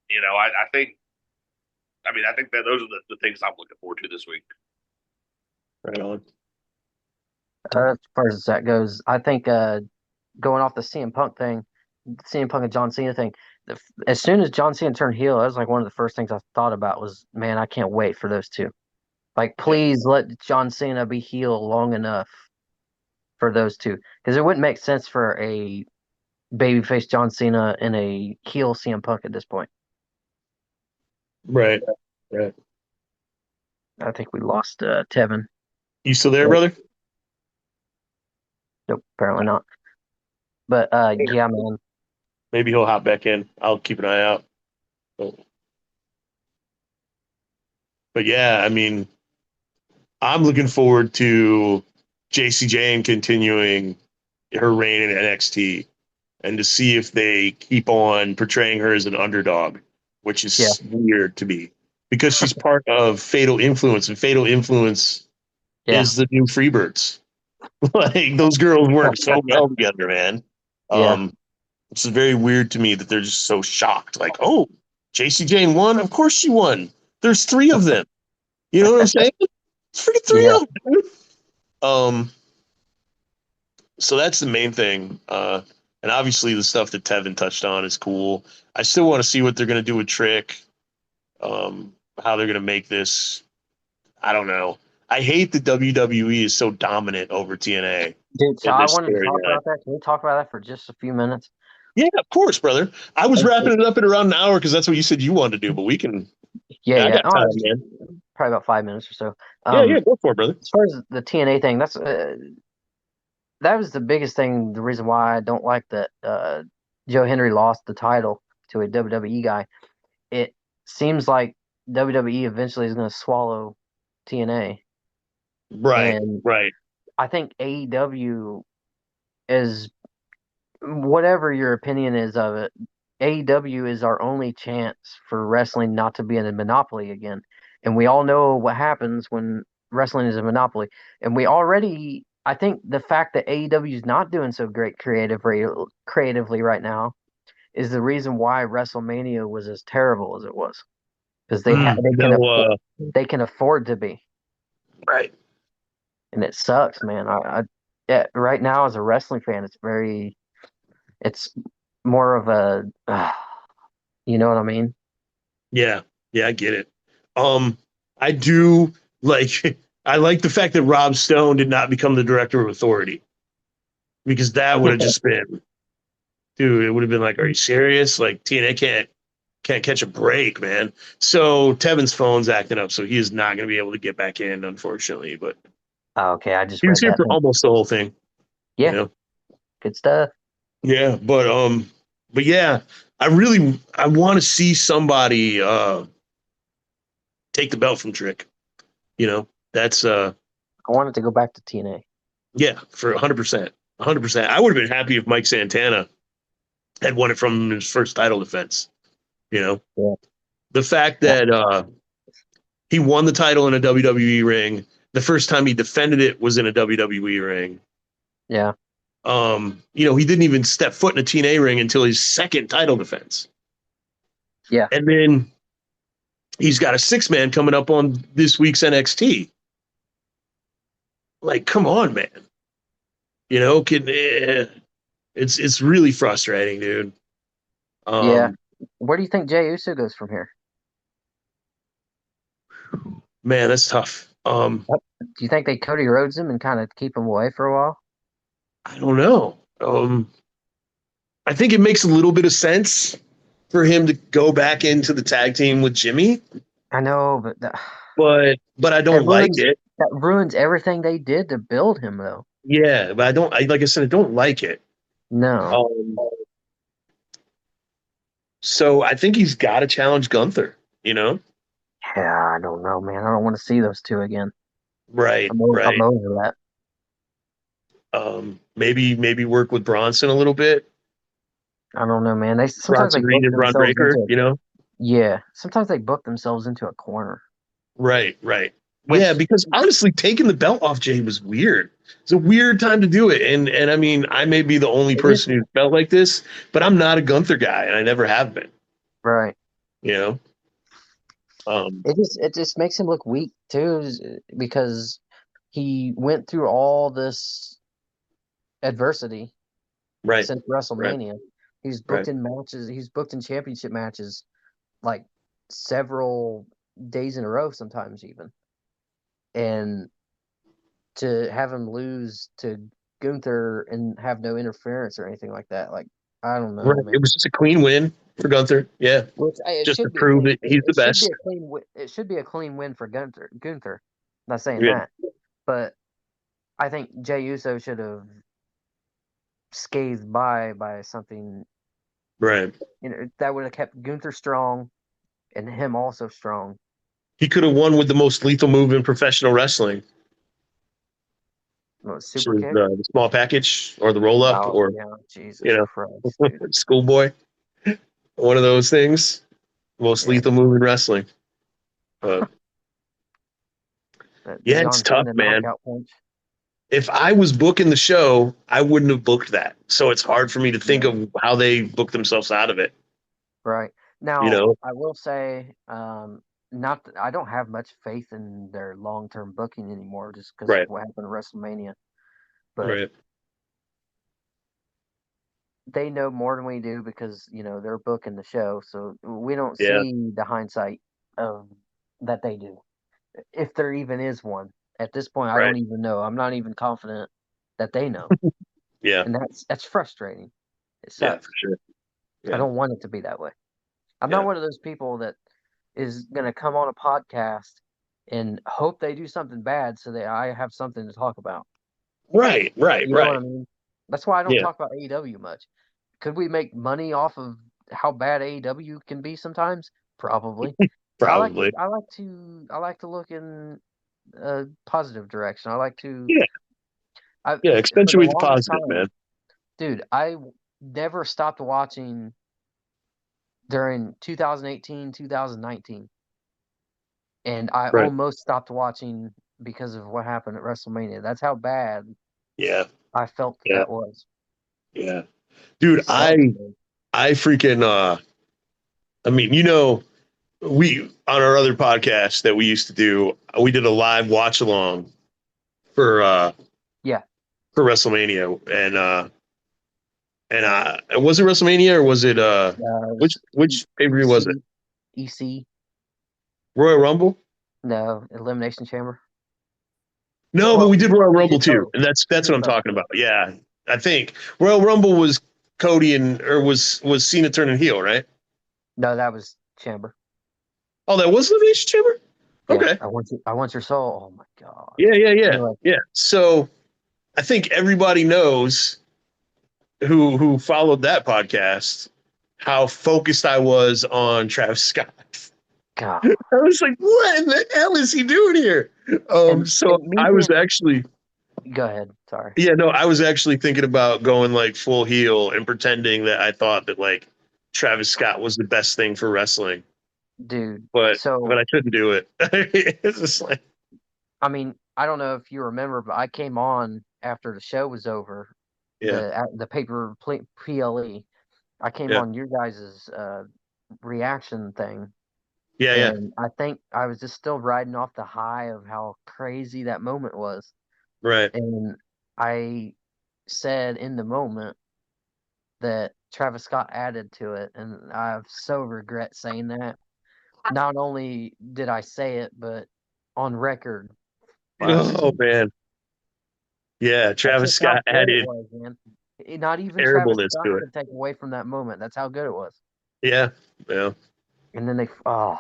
you know, I think. I think that those are the things I'm looking forward to this week. Right on. As far as that goes, I think going off the CM Punk thing, CM Punk and John Cena thing, as soon as John Cena turned heel, that was like one of the first things I thought about was, man, I can't wait for those two. Like, please let John Cena be heel long enough for those two, because it wouldn't make sense for a babyface John Cena and a heel CM Punk at this point. Right. I think we lost Tevin. You still there, brother? Nope, apparently not. But yeah, man. Maybe he'll hop back in. I'll keep an eye out. But yeah, I mean, I'm looking forward to J.C. Jane continuing her reign in NXT and to see if they keep on portraying her as an underdog, which is weird to me because she's part of Fatal Influence, and Fatal Influence is the new Freebirds. Like, those girls work so well together, man. It's very weird to me that they're just so shocked. Like, oh, J.C. Jane won? Of course she won. There's 3 of them. You know what I'm saying? It's freaking 3 of them, dude. So that's the main thing. And obviously the stuff that Tevin touched on is cool. I still want to see what they're going to do with Trick. How they're going to make this. I don't know. I hate that WWE is so dominant over TNA. Dude, so I wanted to talk about that. Can we talk about that for just a few minutes? Yeah, of course, brother. I was wrapping it up in around an hour because that's what you said you wanted to do, but we can. Yeah. I got time, man. Probably about 5 minutes or so. Yeah, go for it, brother. As far as the TNA thing, that was the biggest thing. The reason why I don't like that Joe Henry lost the title to a WWE guy. It seems like WWE eventually is going to swallow TNA. Right. I think AEW is, whatever your opinion is of it, AEW is our only chance for wrestling not to be in a monopoly again. And we all know what happens when wrestling is a monopoly. And I think the fact that AEW is not doing so great creatively right now is the reason why WrestleMania was as terrible as it was. Because they can afford to be. Right. And it sucks, man. Right now as a wrestling fan, it's more of a, you know what I mean? Yeah, I get it. I do I like the fact that Rob Stone did not become the director of Authority, because that would have just been, dude, it would have been like, are you serious? Like, TNA can't catch a break, man. So Tevin's phone's acting up, so he is not going to be able to get back in, unfortunately. But okay, I just he was here for almost the whole thing. Yeah, you know? Good stuff. Yeah, but yeah, I want to see somebody take the belt from Trick. You know, that's I wanted to go back to TNA. Yeah, for 100%. 100%. I would have been happy if Mike Santana had won it from his first title defense. You know, the fact that he won the title in a WWE ring, the first time he defended it was in a WWE ring. Yeah. You know, he didn't even step foot in a TNA ring until his second title defense. Yeah. And then he's got a 6-man coming up on this week's NXT. Like, come on, man. You know, it's really frustrating, dude. Yeah. Where do you think Jey Uso goes from here? Man, that's tough. Do you think they Cody Rhodes him and kind of keep him away for a while? I don't know. I think it makes a little bit of sense for him to go back into the tag team with Jimmy. I know, but I don't like it. That ruins everything they did to build him, though. Yeah, but like I said, I don't like it. No. So I think he's got to challenge Gunther, you know? Yeah, I don't know, man. I don't want to see those two again. Right, I'm over that. Maybe work with Bronson a little bit. I don't know, man. Sometimes they Bronson Reed book and Bron themselves Breakker, into you know? sometimes they book themselves into a corner. Right, right. Yeah, Which because honestly, taking the belt off Jay was weird. It's a weird time to do it. And I mean, I may be the only it is person who felt like this, but I'm not a Gunther guy and I never have been, right. you know? Um, It just makes him look weak too, because he went through all this adversity right, since right, WrestleMania. He's booked right. in matches. He's booked in championship matches like several days in a row, sometimes even. And to have him lose to Gunther and have no interference or anything like that, like I don't know, Right. It man. was just a clean win for Gunther. Yeah. Which it Just to should be a prove clean. that he's the It should be best. a clean. It should be a clean win for Gunther. Gunther, not saying Yeah. that, but I think Jey Uso should have scathed by something. Right. That would have kept Gunther strong and him also strong. He could have won with the most lethal move in professional wrestling. Which Super is kick. the small package or the roll up Oh or, yeah, Jesus you Christ, know, dude. schoolboy. One of those things. Most Yeah, lethal move in wrestling. But that yeah, it's John tough, Cena man. knockout punch. If I was booking the show, I wouldn't have booked that. So it's hard for me to think Yeah. of how they book themselves out of it. Right. You Now, know? I will say, not I don't have much faith in their long-term booking anymore, just because of Right. what happened at WrestleMania. But Right. they know more than we do because they're booking the show, so we don't Yeah. see the hindsight of that they do, if there even is one. At this point, I Right. don't even know. I'm not even confident that they know, Yeah. and that's frustrating. It Yeah, for sucks. sure. I Yeah. don't want it to be that way. I'm not Yeah. one of those people that is going to come on a podcast and hope they do something bad so that I have something to talk about. Right. Right. You know what I Right. mean? That's why I don't Yeah. talk about AEW much. Could we make money off of how bad AEW can be sometimes? Probably. But Probably. I like to look in a positive direction. I like to Yeah. I Yeah. For the Accentuate the longest positive, time, man. dude, never stopped watching during 2018, 2019. And I Right. almost stopped watching because of what happened at WrestleMania. That's how bad Yeah. I felt Yeah. that was. Yeah. Dude, Sucks, man. I freaking I mean, we on our other podcast that we used to do, we did a live watch along for Yeah. for WrestleMania and was it WrestleMania or was it It was which pay-per-view was it? EC. Royal Rumble? No, Elimination Chamber. No, but Well, we did Royal we Rumble did too. both. And We that's what did I'm both. talking about. Yeah. I think Royal Rumble was Cody was Cena turning heel, right? No, that was Chamber. Oh, that was Elimination Chamber? Yeah, Okay. I want your soul. Oh my god. Yeah, yeah, yeah. Anyway, Yeah. So I think everybody knows who followed that podcast how focused I was on Travis Scott. God. I was like, what in the hell is he doing here? So And me I was being actually Go ahead. Sorry. yeah, no, I was actually thinking about going like full heel and pretending that I thought that like Travis Scott was the best thing for wrestling. Dude. But So, I couldn't do it. It's just like I mean, I don't know if you remember, but I came on after the show was over, yeah, the paper PLE. I came yeah, on your guys' reaction thing, yeah, yeah. and I think I was just still riding off the high of how crazy that moment was. Right. And I said in the moment that Travis Scott added to it, and I so regret saying that. Not only did I say it, but on record. Oh man. Yeah, That's Travis just how Scott good it added was, man. Not even Travis terribleness Scott to it. could take away from that moment. That's how good it was. Yeah, yeah. And then they fucked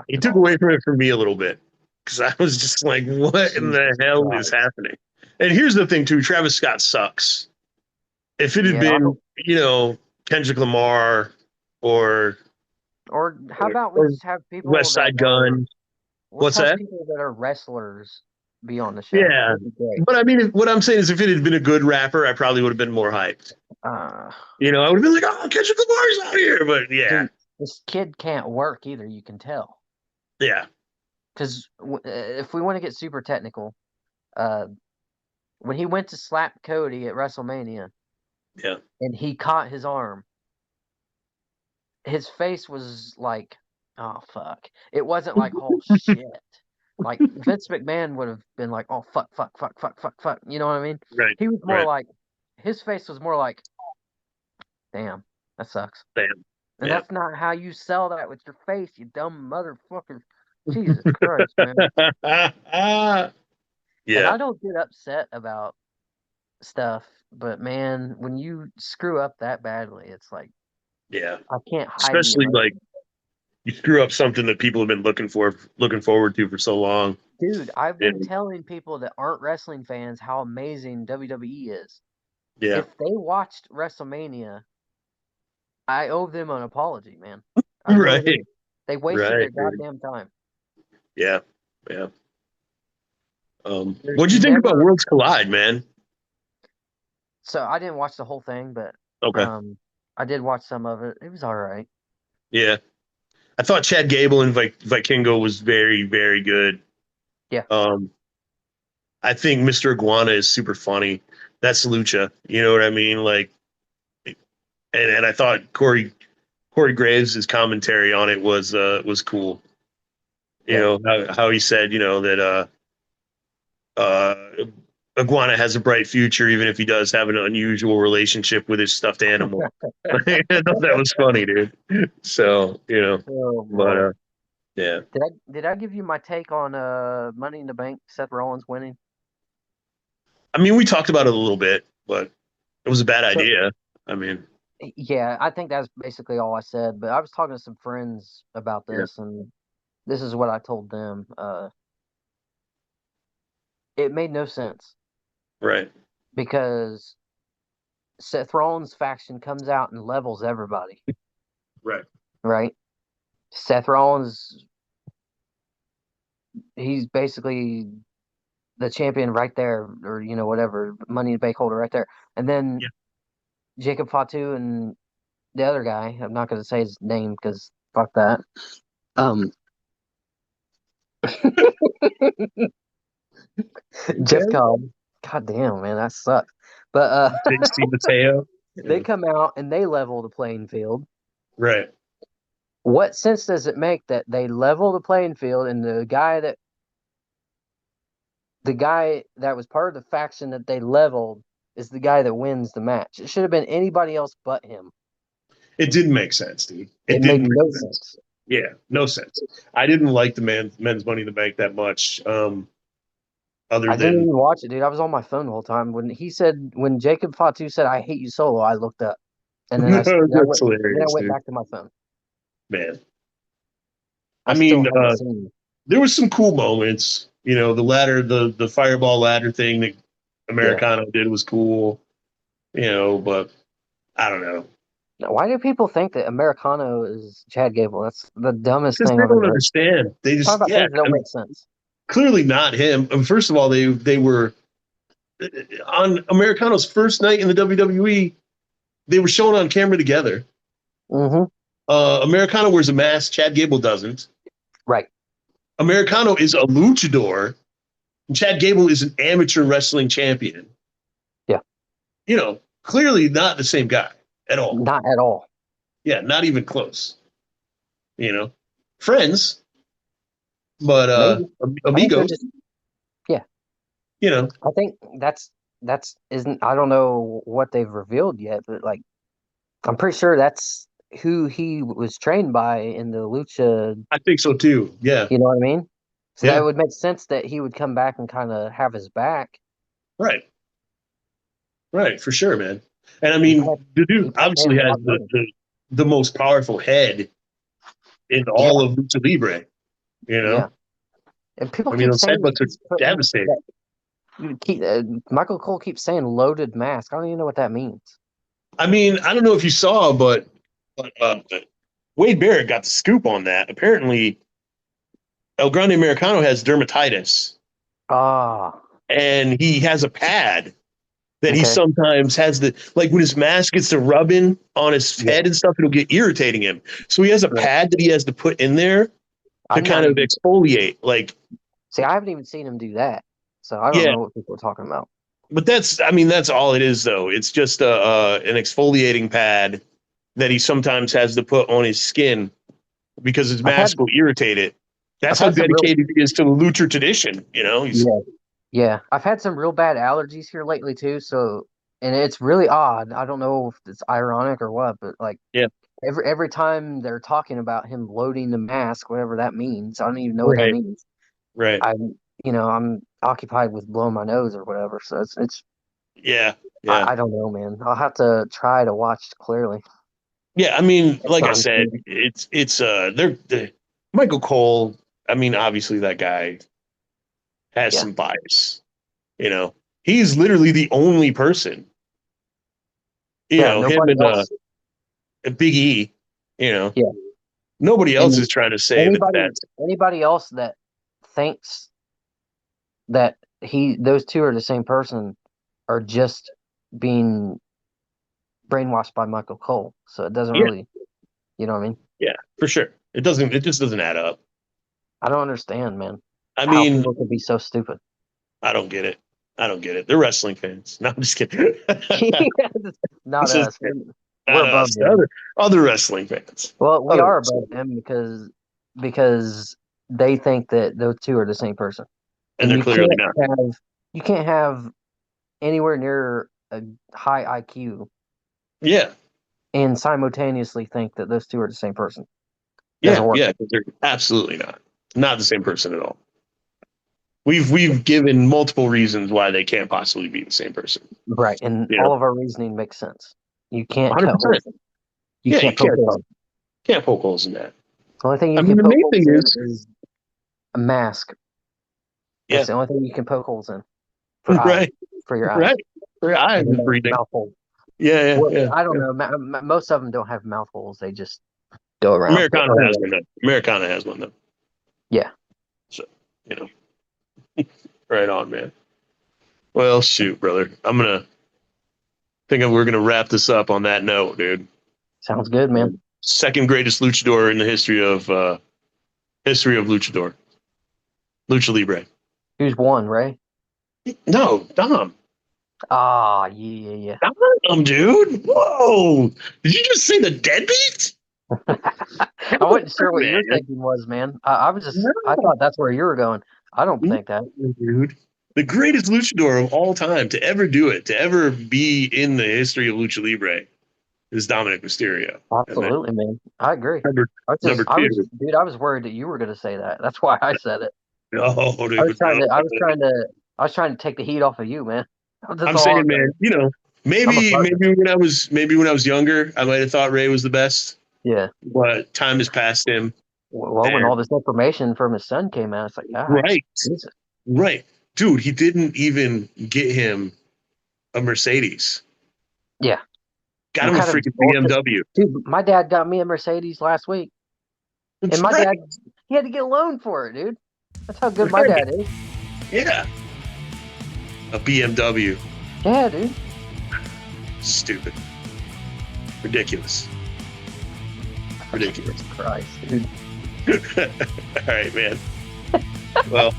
He it took all away up. from it for me a little bit because I was just like, what in the Jesus hell is Christ. happening? And here's the thing, too Travis Scott sucks. If it had Yeah. been, Kendrick Lamar or, Or how about we or just have people West that Side are Gun, let's what's have that? people that are wrestlers be on the show. Yeah. That'd be great. But I mean, what I'm saying is, if it had been a good rapper, I probably would have been more hyped. Uh, You know, I would have been like, "Oh, Kendrick Lamar's out here!" But yeah, dude, this kid can't work either. You can tell. yeah, Because if we want to get super technical, uh, when he went to slap Cody at WrestleMania yeah. and he caught his arm, his face was like, "Oh fuck!" It wasn't like, "Oh shit!" Like Vince McMahon would have been like, "Oh fuck, fuck, fuck, fuck, fuck, fuck." You know what I mean? Right, He was more right. like, his face was more like, "Damn, that sucks." Damn. And Yeah. that's not how you sell that with your face, you dumb motherfucker. Jesus Christ, man. And Yeah, I don't get upset about stuff, but man, when you screw up that badly, it's like yeah. I can't hide the Especially like emotion. you screw up something that people have been looking forward to for so long. Dude, I've Yeah, been telling people that aren't wrestling fans how amazing WWE is. yeah. If they watched WrestleMania, I owe them an apology, man. I really Right, do. They wasted their right. Dude. goddamn time. Yeah, yeah. There's What'd you think about never Worlds Collide, man? So I didn't watch the whole thing, but Okay, I did watch some of it. It was all right. yeah. I thought Chad Gable and Vikingo was very, very good. Yeah. I think Mr. Iguana is super funny. That's Lucha. You know what I mean? Like, and I thought Corey Graves' commentary on it was cool. You Yeah. know how he said, you know, that uh Iguana has a bright future, even if he does have an unusual relationship with his stuffed animal. I thought that was funny, dude. So, you know, Oh but boy. yeah. Did I give you my take on Money in the Bank, Seth Rollins winning? I mean, we talked about it a little bit, but it was a bad So idea. I mean, yeah, I think that's basically all I said. But I was talking to some friends about yeah, this, and this is what I told them. It made no sense right, because Seth Rollins' faction comes out and levels everybody, right, right? Seth Rollins, he's basically the champion right there, or whatever, Money in the Bank holder right there. And then yeah. Jacob Fatu and the other guy, I'm not going to say his name because fuck that. Jeff Okay. Cobb. God damn, man, that sucks. But JC Mateo. they Yeah. come out and they level the playing field. Right. What sense does it make that they level the playing field and the guy that was part of the faction that they leveled is the guy that wins the match? It should have been anybody else but him. It didn't make sense, dude. It It made didn't no make sense. sense. Yeah, no sense. I didn't like the men's Money in the Bank that much. Other I didn't than even watch it, dude. I was on my phone the whole time. When Jacob Fatu said, "I hate you solo," I looked up, and then that's then I hilarious, went dude. back to my phone. Man, I I still mean, haven't seen. there was some cool moments. You know, the fireball ladder thing that Yeah. Americano did was cool. You know, but I don't know Now, why do people think that Americano is Chad Gable? That's the dumbest because thing they I've ever don't heard. understand. They Talk just about yeah. things that don't I mean, make sense. clearly not him. I mean, first of all, they were on Americano's first night in the WWE. They were shown on camera together. Mm-hmm. Americano wears a mask. Chad Gable doesn't. Right. Americano is a luchador. And Chad Gable is an amateur wrestling champion. Yeah. You know, clearly not the same guy at all. Not at all. Yeah, not even close. You know, friends, but Maybe. I think they're amigos. just. Yeah. You know, I think that's isn't. I don't know what they've revealed yet, but like, I'm pretty sure that's who he was trained by in the lucha. I think so too. Yeah, You know what I mean? So that yeah, would make sense that he would come back and kind of have his back. right, right, for sure, man. And I mean, the He dude probably paid obviously him a has lot of money. the most powerful head in Yeah. all of lucha libre. You know, Yeah. And people I mean, keep those saying headbutts are he's putting devastating. Michael Cole keeps saying loaded mask. I don't even know what that means. I mean, I don't know if you saw, but Wade Barrett got the scoop on that. Apparently, El Grande Americano has dermatitis, Ah, and he has a pad that he Okay. sometimes has like when his mask gets to rubbing on his Yeah. head and stuff, it'll get irritating him. So he has a Yeah. pad that he has to put in there to I'm kind not of even, exfoliate. Like, see, I haven't even seen him do that, so I don't yeah, know what people are talking about. but that's all it is though. It's just an exfoliating pad that he sometimes has to put on his skin because his I've had, mask will irritate it. I've That's how had some real, dedicated he is to the lucha tradition. You know, he's yeah, yeah. I've had some real bad allergies here lately too. So, and it's really odd. I don't know if it's ironic or what, but like yeah, every time they're talking about him loading the mask, whatever that means, I don't even know what that right, means. right, I'm occupied with blowing my nose or whatever. So it's yeah, yeah. I don't know, man. I'll have to try to watch clearly. Yeah, I mean, Next like I time. said, it's they're Michael Cole. I mean, obviously that guy has Yeah, some bias. You know, he's literally the only person. You yeah. know, him Nobody else. and Big E. You know, Yeah, nobody else and is trying to say that anybody that's anybody else that thinks that those two are the same person are just being brainwashed by Michael Cole. So it doesn't yeah, really, you know what I mean? yeah, for sure. It just doesn't add up. I don't understand, man, I how mean, people could be so stupid. I don't get it. I don't get it. They're wrestling fans. No, I'm just kidding. Not It's just us. We're not above us. them. Other wrestling fans. Well, we Other are wrestling, above them because they think that those two are the same person, and and they're clearly not. you can't have anywhere near a high IQ Yeah, and simultaneously think that those two are the same person. Doesn't yeah, work. yeah. They're absolutely not the same person at all. We've given multiple reasons why they can't possibly be the same person. Right, and You know, all of our reasoning makes sense. You can't cut 100%. holes. You Yeah, you can't poke holes. can't poke holes in that. The only thing I you mean, can the poke main holes thing in is, is a mask. yeah, That's the only thing you can poke holes in for eyes, right, for your eyes, right. For eyes and and breathing. mouth hole. Yeah, Well, yeah, I don't yeah. know. Most of them don't have mouth holes. They just go around. But Americana has one though. Americana has one though. yeah, So you know, right on, man. Well, shoot, brother. We're gonna wrap this up on that note, dude. sounds good, man. Second greatest luchador in the history of luchador, lucha libre. Who's won, Ray? No, Dom. Ah, yeah. Dom, dude. Whoa! Did you just say the deadbeat? I wasn't sure what your Man, thinking was, man. I was just, I no, thought that's where you were going. I don't think that. dude. The greatest luchador of all time to ever do it, to ever be in the history of lucha libre, is Dominic Mysterio. And then Absolutely, man. I agree. number number two. Dude, I was worried that you were going to say that. That's why I said it. No, dude, no. I was trying to take the heat off of you, man. That's I'm all I saying, was man, saying. you know, I'm a partner. maybe when I was younger, I might have thought Ray was the best, Yeah. but time has passed him. Well, when And all this information from his son came out, it's like, ah, right, Jesus. right, dude, he didn't even get him a Mercedes. Yeah. Got him What a kind of freaking bullshit? BMW. Dude, my dad got me a Mercedes last week. That's And my right. dad, he had to get a loan for it, dude. That's how good my Right. dad is. Yeah, a BMW. Yeah, dude. Stupid. Ridiculous. Ridiculous. Christ, dude. All right, man. Well,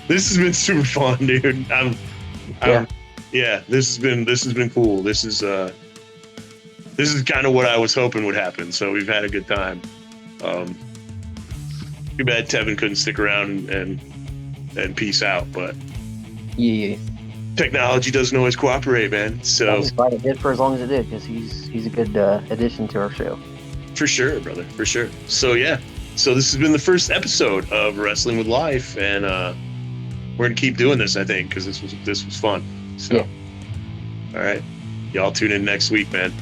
this has been super fun, dude. Yeah, this has been cool. This is kind of what I was hoping would happen. So we've had a good time. Too bad Tevin couldn't stick around and peace out, but Yeah. technology doesn't always cooperate, man. I'm So just glad it did for as long as it did because he's a good addition to our show. for sure, brother, for sure. So yeah, so this has been the first episode of Wrestling with Life, and we're gonna keep doing this, I think, because this was fun. So, Yeah. all right, y'all tune in next week, man.